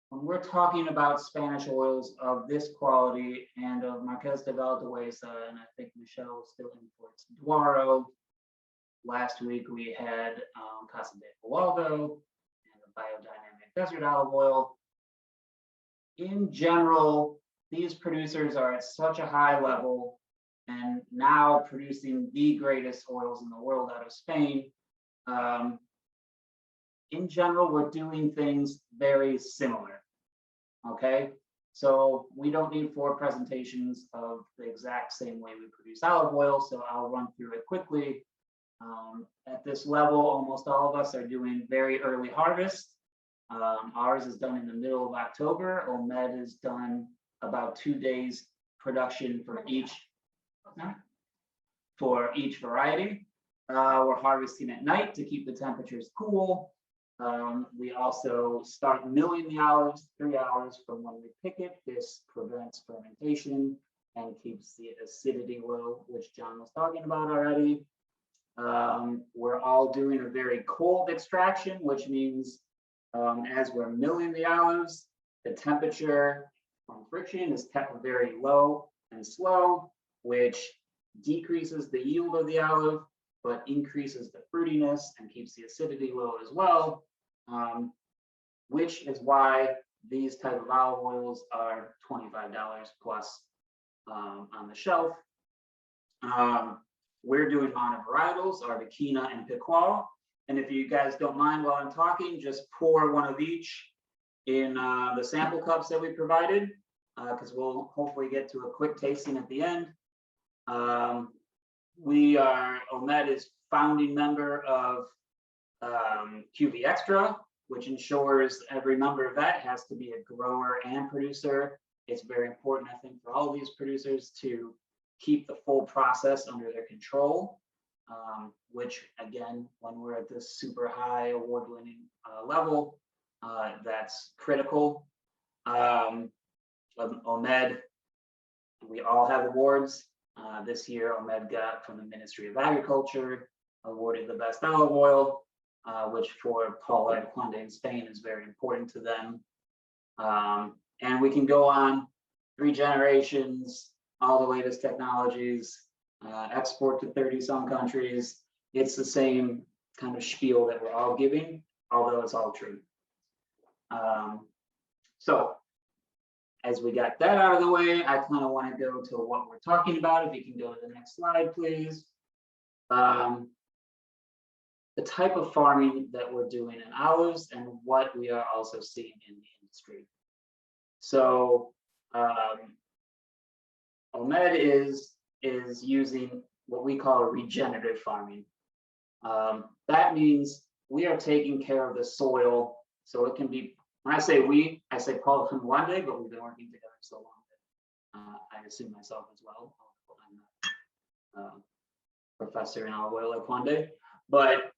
when we're talking about Spanish oils of this quality and of Marqués de Valdueza, and I think Michele still imports Duaro. Last week we had Casa de Fuego and the biodynamic desert olive oil. In general, these producers are at such a high level and now producing the greatest oils in the world out of Spain. In general, we're doing things very similar, okay? So we don't need 4 presentations of the exact same way we produce olive oil, so I'll run through it quickly. At this level, almost all of us are doing very early harvest. Ours is done in the middle of October. O-Med is done about 2 days production for each variety. We're harvesting at night to keep the temperatures cool. We also start milling the olives 3 hours from when we pick it. This prevents fermentation and keeps the acidity low, which John was talking about already. We're all doing a very cold extraction, which means as we're milling the olives, the temperature from friction is kept very low and slow, which decreases the yield of the olive, but increases the fruitiness and keeps the acidity low as well, which is why these type of olive oils are $25 plus on the shelf. We're doing monοβarietals, Arbequina and Picual. And if you guys don't mind while I'm talking, just pour one of each in the sample cups that we provided, because we'll hopefully get to a quick tasting at the end. O-Med is founding member of QV Extra, which ensures every member of that has to be a grower and producer. It's very important, I think, for all of these producers to keep the full process under their control, which again, when we're at this super high award-winning level, that's critical. O-Med, we all have awards. This year, O-Med got from the Ministry of Agriculture, awarded the best olive oil, which for Paula and Conde in Spain is very important to them. And we can go on 3 generations, all the latest technologies, export to 30 some countries. It's the same kind of spiel that we're all giving, although it's all true. So as we got that out of the way, I kind of want to go to what we're talking about. If you can go to the next slide, please. The type of farming that we're doing in olives and what we are also seeing in the industry. So O-Med is using what we call regenerative farming. That means we are taking care of the soil. So it can be, when I say we, I say Paul and Wande, but we've been working together so long that I assume myself as well. I'm a professor in olive oil like Wande. But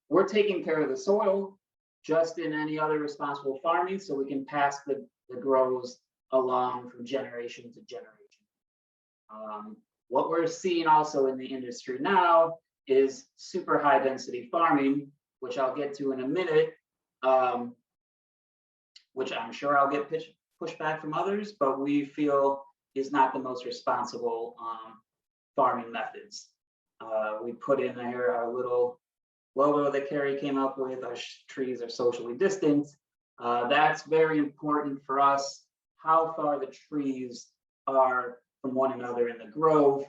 we're taking care of the soil just in any other responsible farming, so we can pass the grows along from generation to generation. What we're seeing also in the industry now is super high density farming, which I'll get to in a minute, which I'm sure I'll get pushback from others, but we feel is not the most responsible farming methods. We put in there our little logo that Karrie came up with. Our trees are socially distant. That's very important for us, how far the trees are from one another in the grove.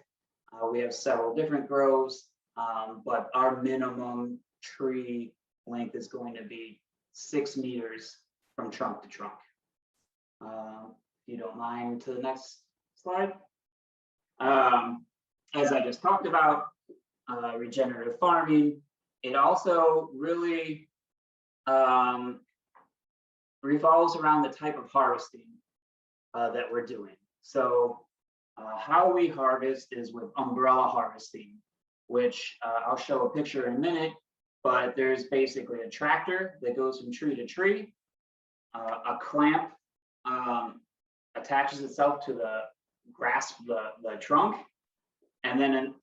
We have several different groves, but our minimum tree length is going to be 6 meters from trunk to trunk. If you don't mind, to the next slide. As I just talked about, regenerative farming, it also really revolves around the type of harvesting that we're doing. So how we harvest is with umbrella harvesting, which I'll show a picture in a minute, but there's basically a tractor that goes from tree to tree. A clamp attaches itself to the grasp the trunk, and then an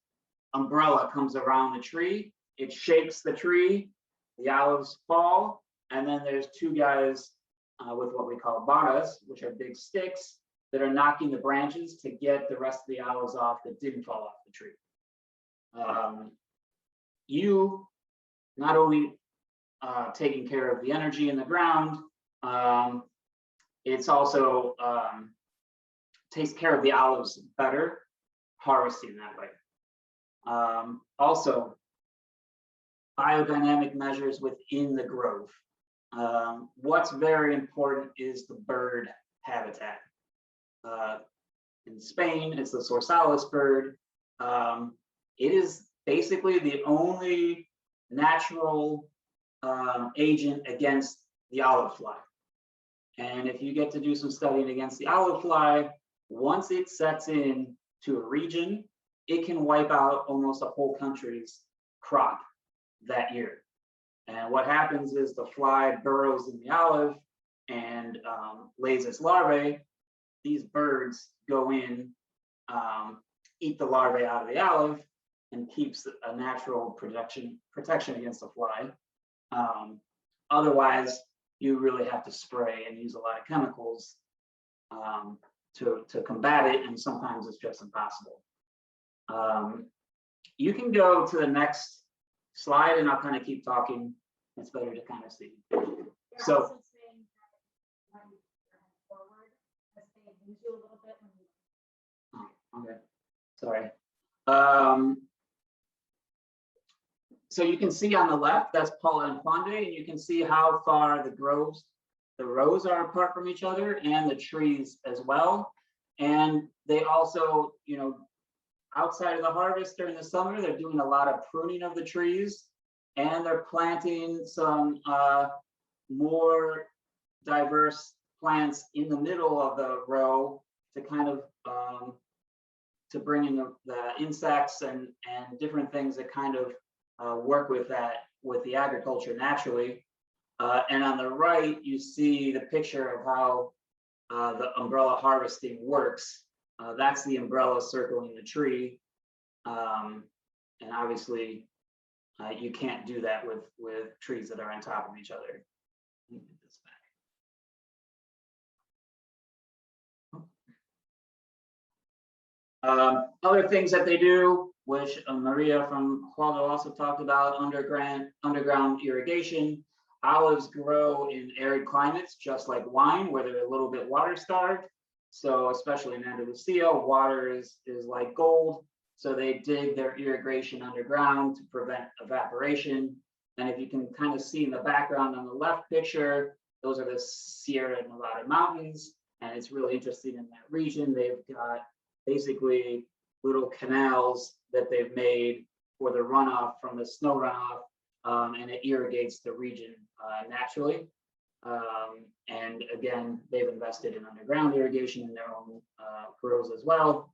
umbrella comes around the tree. It shakes the tree, the olives fall, and then there's 2 guys with what we call varas, which are big sticks that are knocking the branches to get the rest of the olives off that didn't fall off the tree. You not only taking care of the energy in the ground, it's also takes care of the olives better, harvesting that way. Also, biodynamic measures within the grove. What's very important is the bird habitat. In Spain, it's the Sorsalis bird. It is basically the only natural agent against the olive fly. And if you get to do some studying against the olive fly, once it sets in to a region, it can wipe out almost a whole country's crop that year. And what happens is the fly burrows in the olive and lays its larvae. These birds go in, eat the larvae out of the olive, and keeps a natural protection against the fly. Otherwise, you really have to spray and use a lot of chemicals to combat it, and sometimes it's just impossible. You can go to the next slide, and I'll kind of keep talking. It's better to kind of see. So. Okay, sorry. So you can see on the left, that's Paula and Fonde, and you can see how far the rows are apart from each other, and the trees as well. And they also, you know, outside of the harvest during the summer, they're doing a lot of pruning of the trees, and they're planting some more diverse plants in the middle of the row to kind of to bring in the insects and different things that kind of work with the agriculture naturally. And on the right, you see the picture of how the umbrella harvesting works. That's the umbrella circling the tree. And obviously, you can't do that with trees that are on top of each other. Let me get this back. Other things that they do, which Maria from Qualdo also talked about, underground irrigation. Olives grow in arid climates, just like wine, where they're a little bit water starved. So especially in Andalusia, water is like gold. So they dig their irrigation underground to prevent evaporation. And if you can kind of see in the background on the left picture, those are the Sierra Nevada mountains. And it's really interesting in that region. They've got basically little canals that they've made for the runoff from the snow runoff, and it irrigates the region naturally. And again, they've invested in underground irrigation in their own grows as well.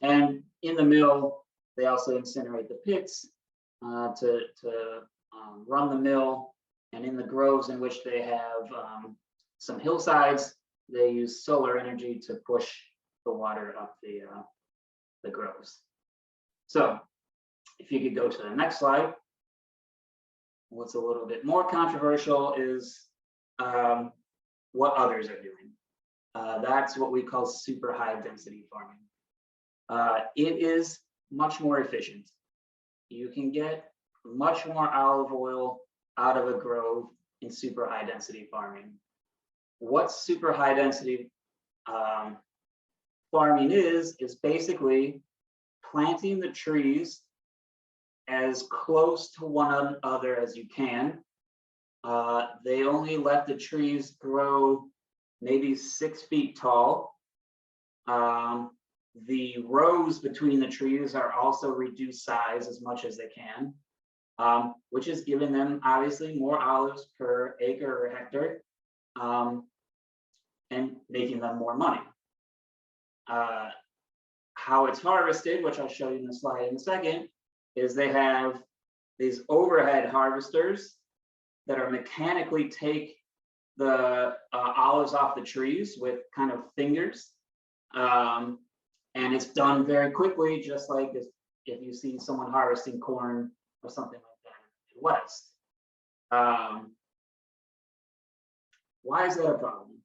And in the mill, they also incinerate the pits to run the mill. And in the groves in which they have some hillsides, they use solar energy to push the water up the groves. So if you could go to the next slide. What's a little bit more controversial is what others are doing. That's what we call super high density farming. It is much more efficient. You can get much more olive oil out of a grove in super high density farming. What super high density farming is basically planting the trees as close to one another as you can. They only let the trees grow maybe 6 feet tall. The rows between the trees are also reduced size as much as they can, which is giving them obviously more olives per acre or hectare, and making them more money. How it's harvested, which I'll show you in the slide in a second, is they have these overhead harvesters that are mechanically take the olives off the trees with kind of fingers. And it's done very quickly, just like if you see someone harvesting corn or something like that in the West. Why is that a problem?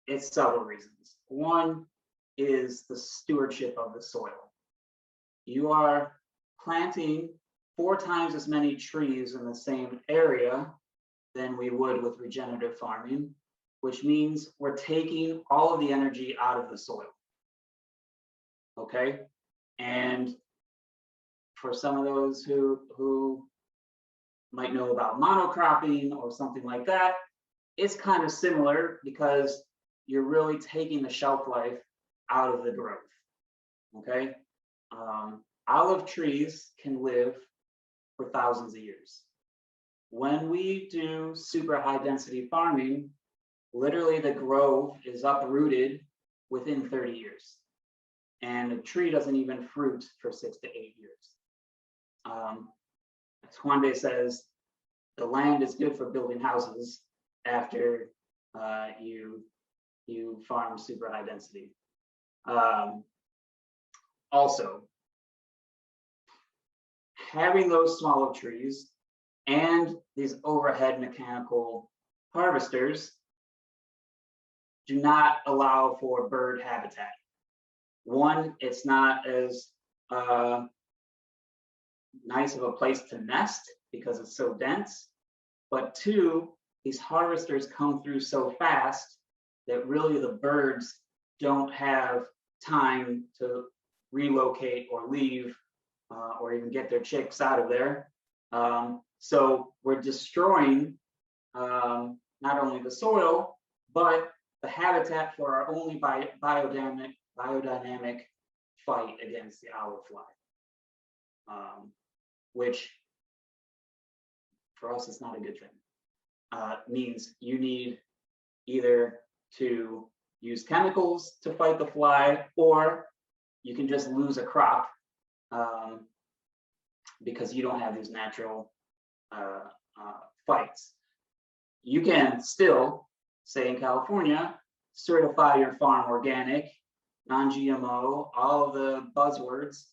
It's several reasons. One is the stewardship of the soil. You are planting 4 times as many trees in the same area than we would with regenerative farming, which means we're taking all of the energy out of the soil. Okay, and for some of those who might know about monocropping or something like that, it's kind of similar because you're really taking the shelf life out of the growth. Okay, olive trees can live for thousands of years. When we do super high density farming, literally the grove is uprooted within 30 years. And a tree doesn't even fruit for 6 to 8 years. As Juan de says, the land is good for building houses after you farm super high density. Also, having those smaller trees and these overhead mechanical harvesters do not allow for bird habitat. One, it's not as nice of a place to nest because it's so dense. But two, these harvesters come through so fast that really the birds don't have time to relocate or leave or even get their chicks out of there. So we're destroying not only the soil, but the habitat for our only biodynamic fight against the olive fly, which for us is not a good thing. Means you need either to use chemicals to fight the fly, or you can just lose a crop because you don't have these natural fights. You can still, say in California, certify your farm organic, non-GMO, all of the buzzwords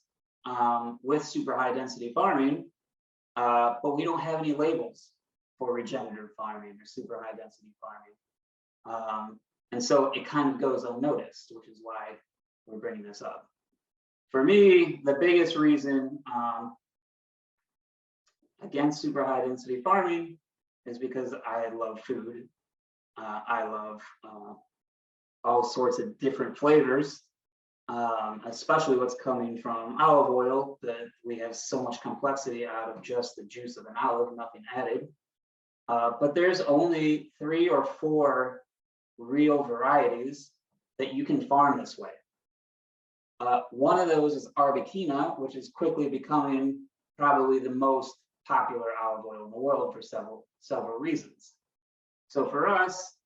with super high density farming, but we don't have any labels for regenerative farming or super high density farming. And so it kind of goes unnoticed, which is why we're bringing this up. For me, the biggest reason against super high density farming is because I love food. I love all sorts of different flavors, especially what's coming from olive oil, that we have so much complexity out of just the juice of an olive, nothing added. But there's only 3 or 4 real varieties that you can farm this way. One of those is Arbequina, which is quickly becoming probably the most popular olive oil in the world for several reasons. So for us,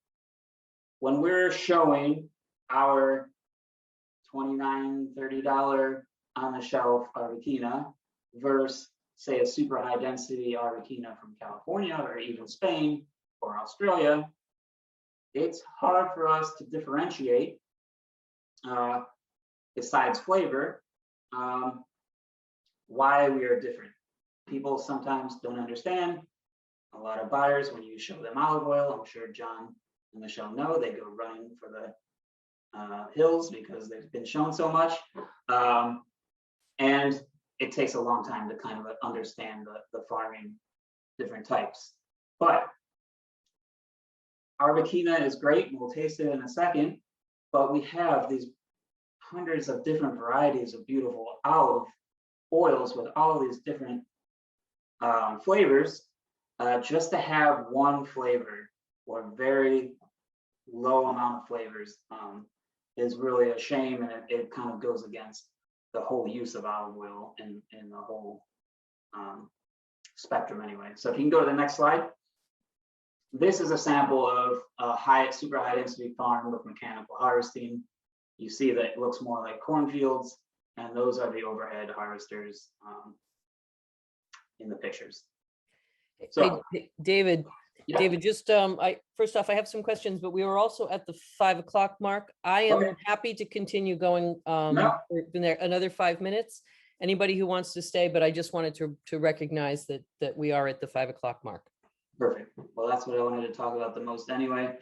when we're showing our $29, $30 on the shelf Arbequina versus say a super high density Arbequina from California or even Spain or Australia, it's hard for us to differentiate besides flavor, why we are different. People sometimes don't understand. A lot of buyers, when you show them olive oil, I'm sure John and Michele know, they go running for the hills because they've been shown so much. And it takes a long time to kind of understand the farming different types. But Arbequina is great, and we'll taste it in a second, but we have these hundreds of different varieties of beautiful olive oils with all these different flavors. Just to have one flavor or very low amount of flavors is really a shame, and it kind of goes against the whole use of olive oil in the whole spectrum anyway. So if you can go to the next slide. This is a sample of a super high density farm with mechanical harvesting. You see that it looks more like cornfields, and those are the overhead harvesters in the pictures. So, hey, David, yeah. David, just first off, I have some questions, but we were also at the 5 o'clock mark. I am Okay. happy to continue going Yeah. for another 5 minutes. Anybody who wants to stay, but I just wanted to recognize that we are at the 5 o'clock mark. Perfect. Well, that's what I wanted to talk about the most anyway.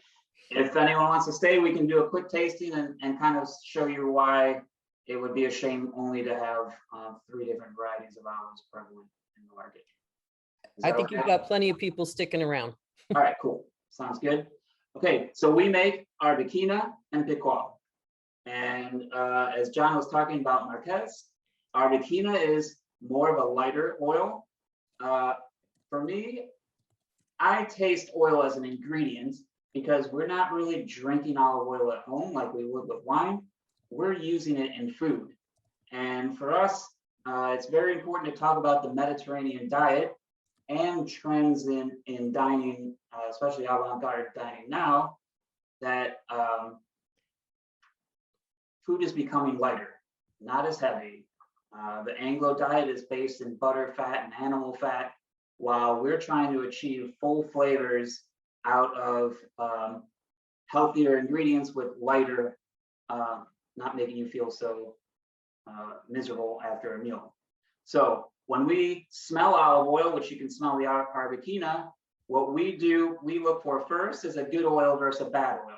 If anyone wants to stay, we can do a quick tasting and kind of show you why it would be a shame only to have 3 different varieties of olives prevalent in the market. I think you've got plenty of people sticking around. All right, cool. Sounds good. Okay, so we make Arbequina and Picual. And as John was talking about Marqués, Arbequina is more of a lighter oil. For me, I taste oil as an ingredient because we're not really drinking olive oil at home like we would with wine. We're using it in food. And for us, it's very important to talk about the Mediterranean diet and trends in dining, especially avant-garde dining now, that food is becoming lighter, not as heavy. The Anglo diet is based in butter fat and animal fat, while we're trying to achieve full flavors out of healthier ingredients with lighter, not making you feel so miserable after a meal. So when we smell olive oil, which you can smell the Arbequina, what we do, we look for first is a good oil versus a bad oil.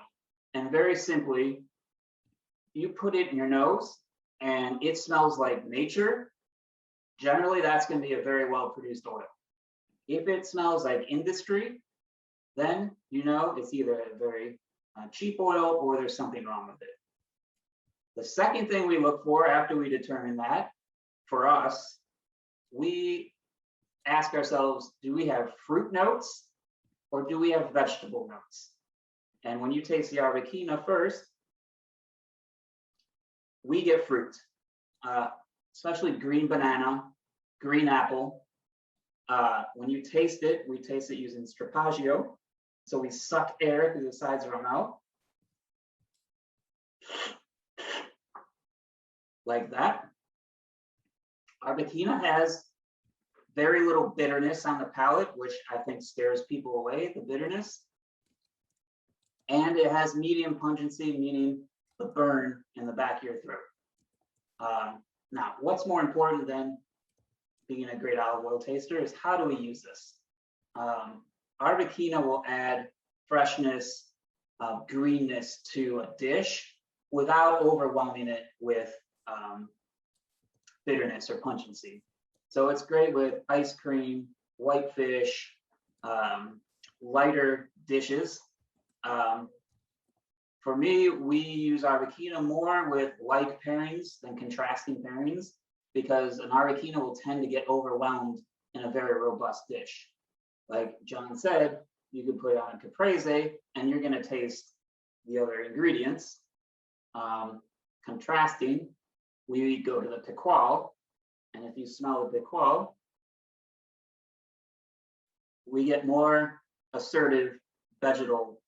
And very simply, you put it in your nose and it smells like nature, generally that's going to be a very well produced oil. If it smells like industry, then you know it's either a very cheap oil or there's something wrong with it. The second thing we look for after we determine that, for us, we ask ourselves, do we have fruit notes or do we have vegetable notes? And when you taste the Arbequina first, we get fruit, especially green banana, green apple. When you taste it, we taste it using strapaggio. So we suck air through the sides of our mouth. Like that. Arbequina has very little bitterness on the palate, which I think scares people away, the bitterness. And it has medium pungency, meaning the burn in the back of your throat. Now, what's more important than being a great olive oil taster is how do we use this? Arbequina will add freshness, greenness to a dish without overwhelming it with bitterness or pungency. So it's great with ice cream, whitefish, lighter dishes. For me, we use Arbequina more with like pairings than contrasting pairings because an Arbequina will tend to get overwhelmed in a very robust dish. Like John said, you could put it on a caprese and you're going to taste the other ingredients. Contrasting, we go to the piqual, and if you smell the piqual, we get more assertive vegetal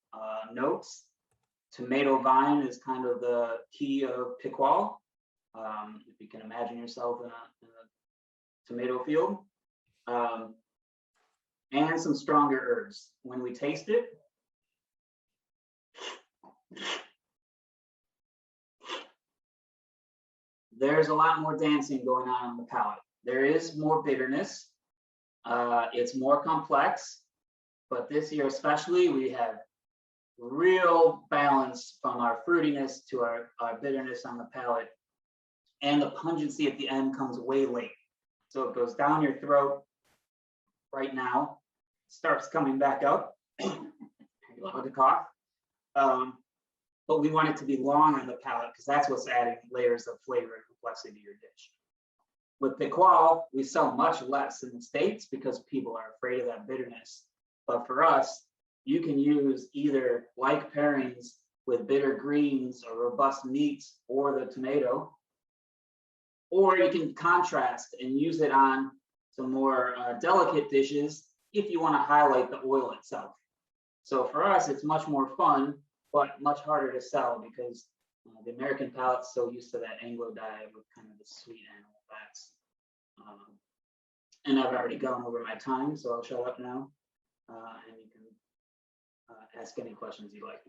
notes. Tomato vine is kind of the key of piqual. If you can imagine yourself in a tomato field. And some stronger herbs. When we taste it, there's a lot more dancing going on the palate. There is more bitterness. It's more complex, but this year especially, we have real balance from our fruitiness to our bitterness on the palate. And the pungency at the end comes way late. So it goes down your throat right now, starts coming back up. You'll have to cough. But we want it to be long on the palate because that's what's adding layers of flavor and complexity to your dish. With piqual, we sell much less in the States because people are afraid of that bitterness. But for us, you can use either like pairings with bitter greens or robust meats or the tomato, or you can contrast and use it on some more delicate dishes if you want to highlight the oil itself. So for us, it's much more fun, but much harder to sell because the American palate's so used to that Anglo diet with kind of the sweet animal fats. And I've already gone over my time, so I'll shut up now, and you can ask any questions you like.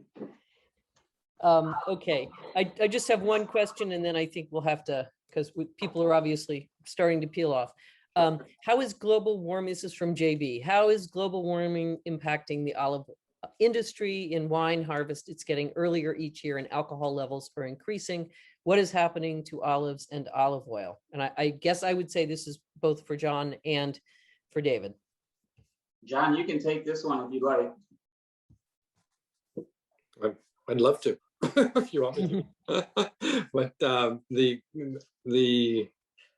Okay, I just have one question, and then I think we'll have to, because people are obviously starting to peel off. How is global warming, this is from JB, how is global warming impacting the olive industry in wine harvest? It's getting earlier each year and alcohol levels are increasing. What is happening to olives and olive oil? And I guess I would say this is both for John and for David. John, you can take this one if you like. I'd love to, if you want me to. But the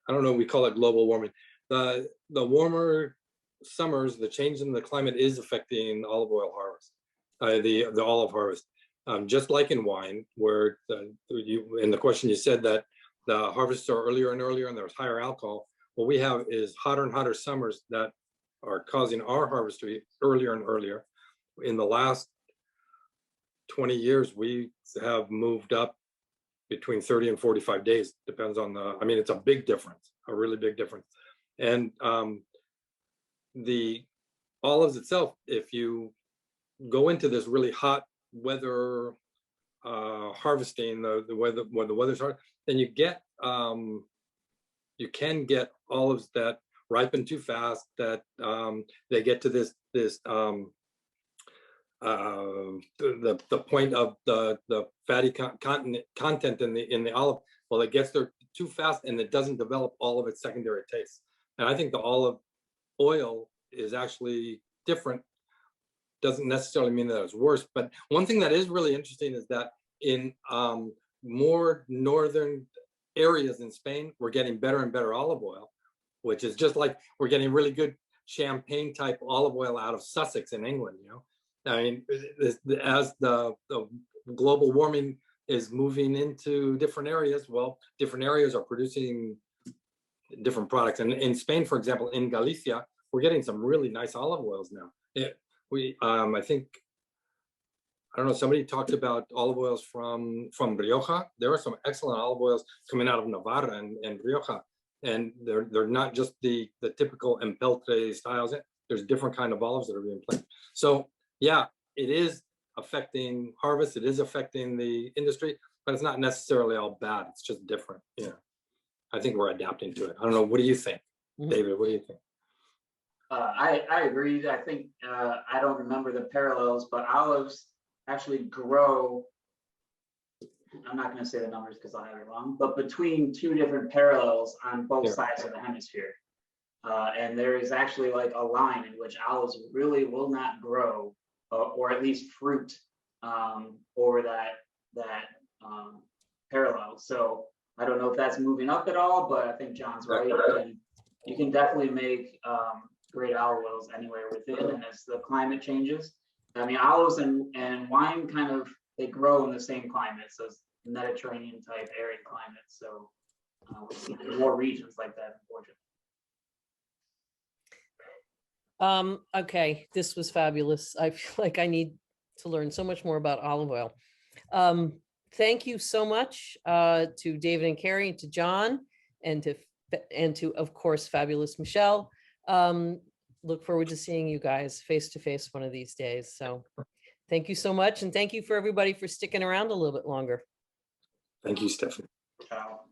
I don't know, we call it global warming. The warmer summers, the change in the climate is affecting olive oil harvest, the olive harvest. Just like in wine, where in the question you said that the harvests are earlier and earlier and there's higher alcohol. What we have is hotter and hotter summers that are causing our harvest to be earlier and earlier. In the last 20 years, we have moved up between 30 and 45 days, depends on the, I mean, it's a big difference, a really big difference. And the olives itself, if you go into this really hot weather harvesting, the weather, when the weather's hard, then you get, you can get olives that ripen too fast, that they get to the point of the fatty content in the olive. Well, it gets there too fast and it doesn't develop all of its secondary tastes. And I think the olive oil is actually different. Doesn't necessarily mean that it's worse, but one thing that is really interesting is that in more northern areas in Spain, we're getting better and better olive oil, which is just like we're getting really good champagne type olive oil out of Sussex in England. You know, I mean, as the global warming is moving into different areas, well, different areas are producing different products. And in Spain, for example, in Galicia, we're getting some really nice olive oils now. I think, I don't know, somebody talked about olive oils from Rioja. There are some excellent olive oils coming out of Navarra and Rioja. And they're not just the typical empeltre styles. There's different kind of olives that are being planted. So yeah, it is affecting harvest. It is affecting the industry, but it's not necessarily all bad. It's just different. Yeah, I think we're adapting to it. I don't know. What do you think, David? What do you think? I agree. I think I don't remember the parallels, but olives actually grow. I'm not going to say the numbers because I'll have it wrong, but between two different parallels on both sides of the hemisphere. And there is actually like a line in which olives really will not grow, or at least fruit over that parallel. So I don't know if that's moving up at all, but I think John's right. You can definitely make great olive oils anywhere within, and as the climate changes, I mean, olives and wine kind of, they grow in the same climate, so it's Mediterranean type arid climate. So we see more regions like that, unfortunately. Okay, this was fabulous. I feel like I need to learn so much more about olive oil. Thank you so much to David and Karrie, and to John, and to of course fabulous Michele. Look forward to seeing you guys face to face one of these days. So thank you so much, and thank you for everybody for sticking around a little bit longer. Thank you, Stephanie. Ciao.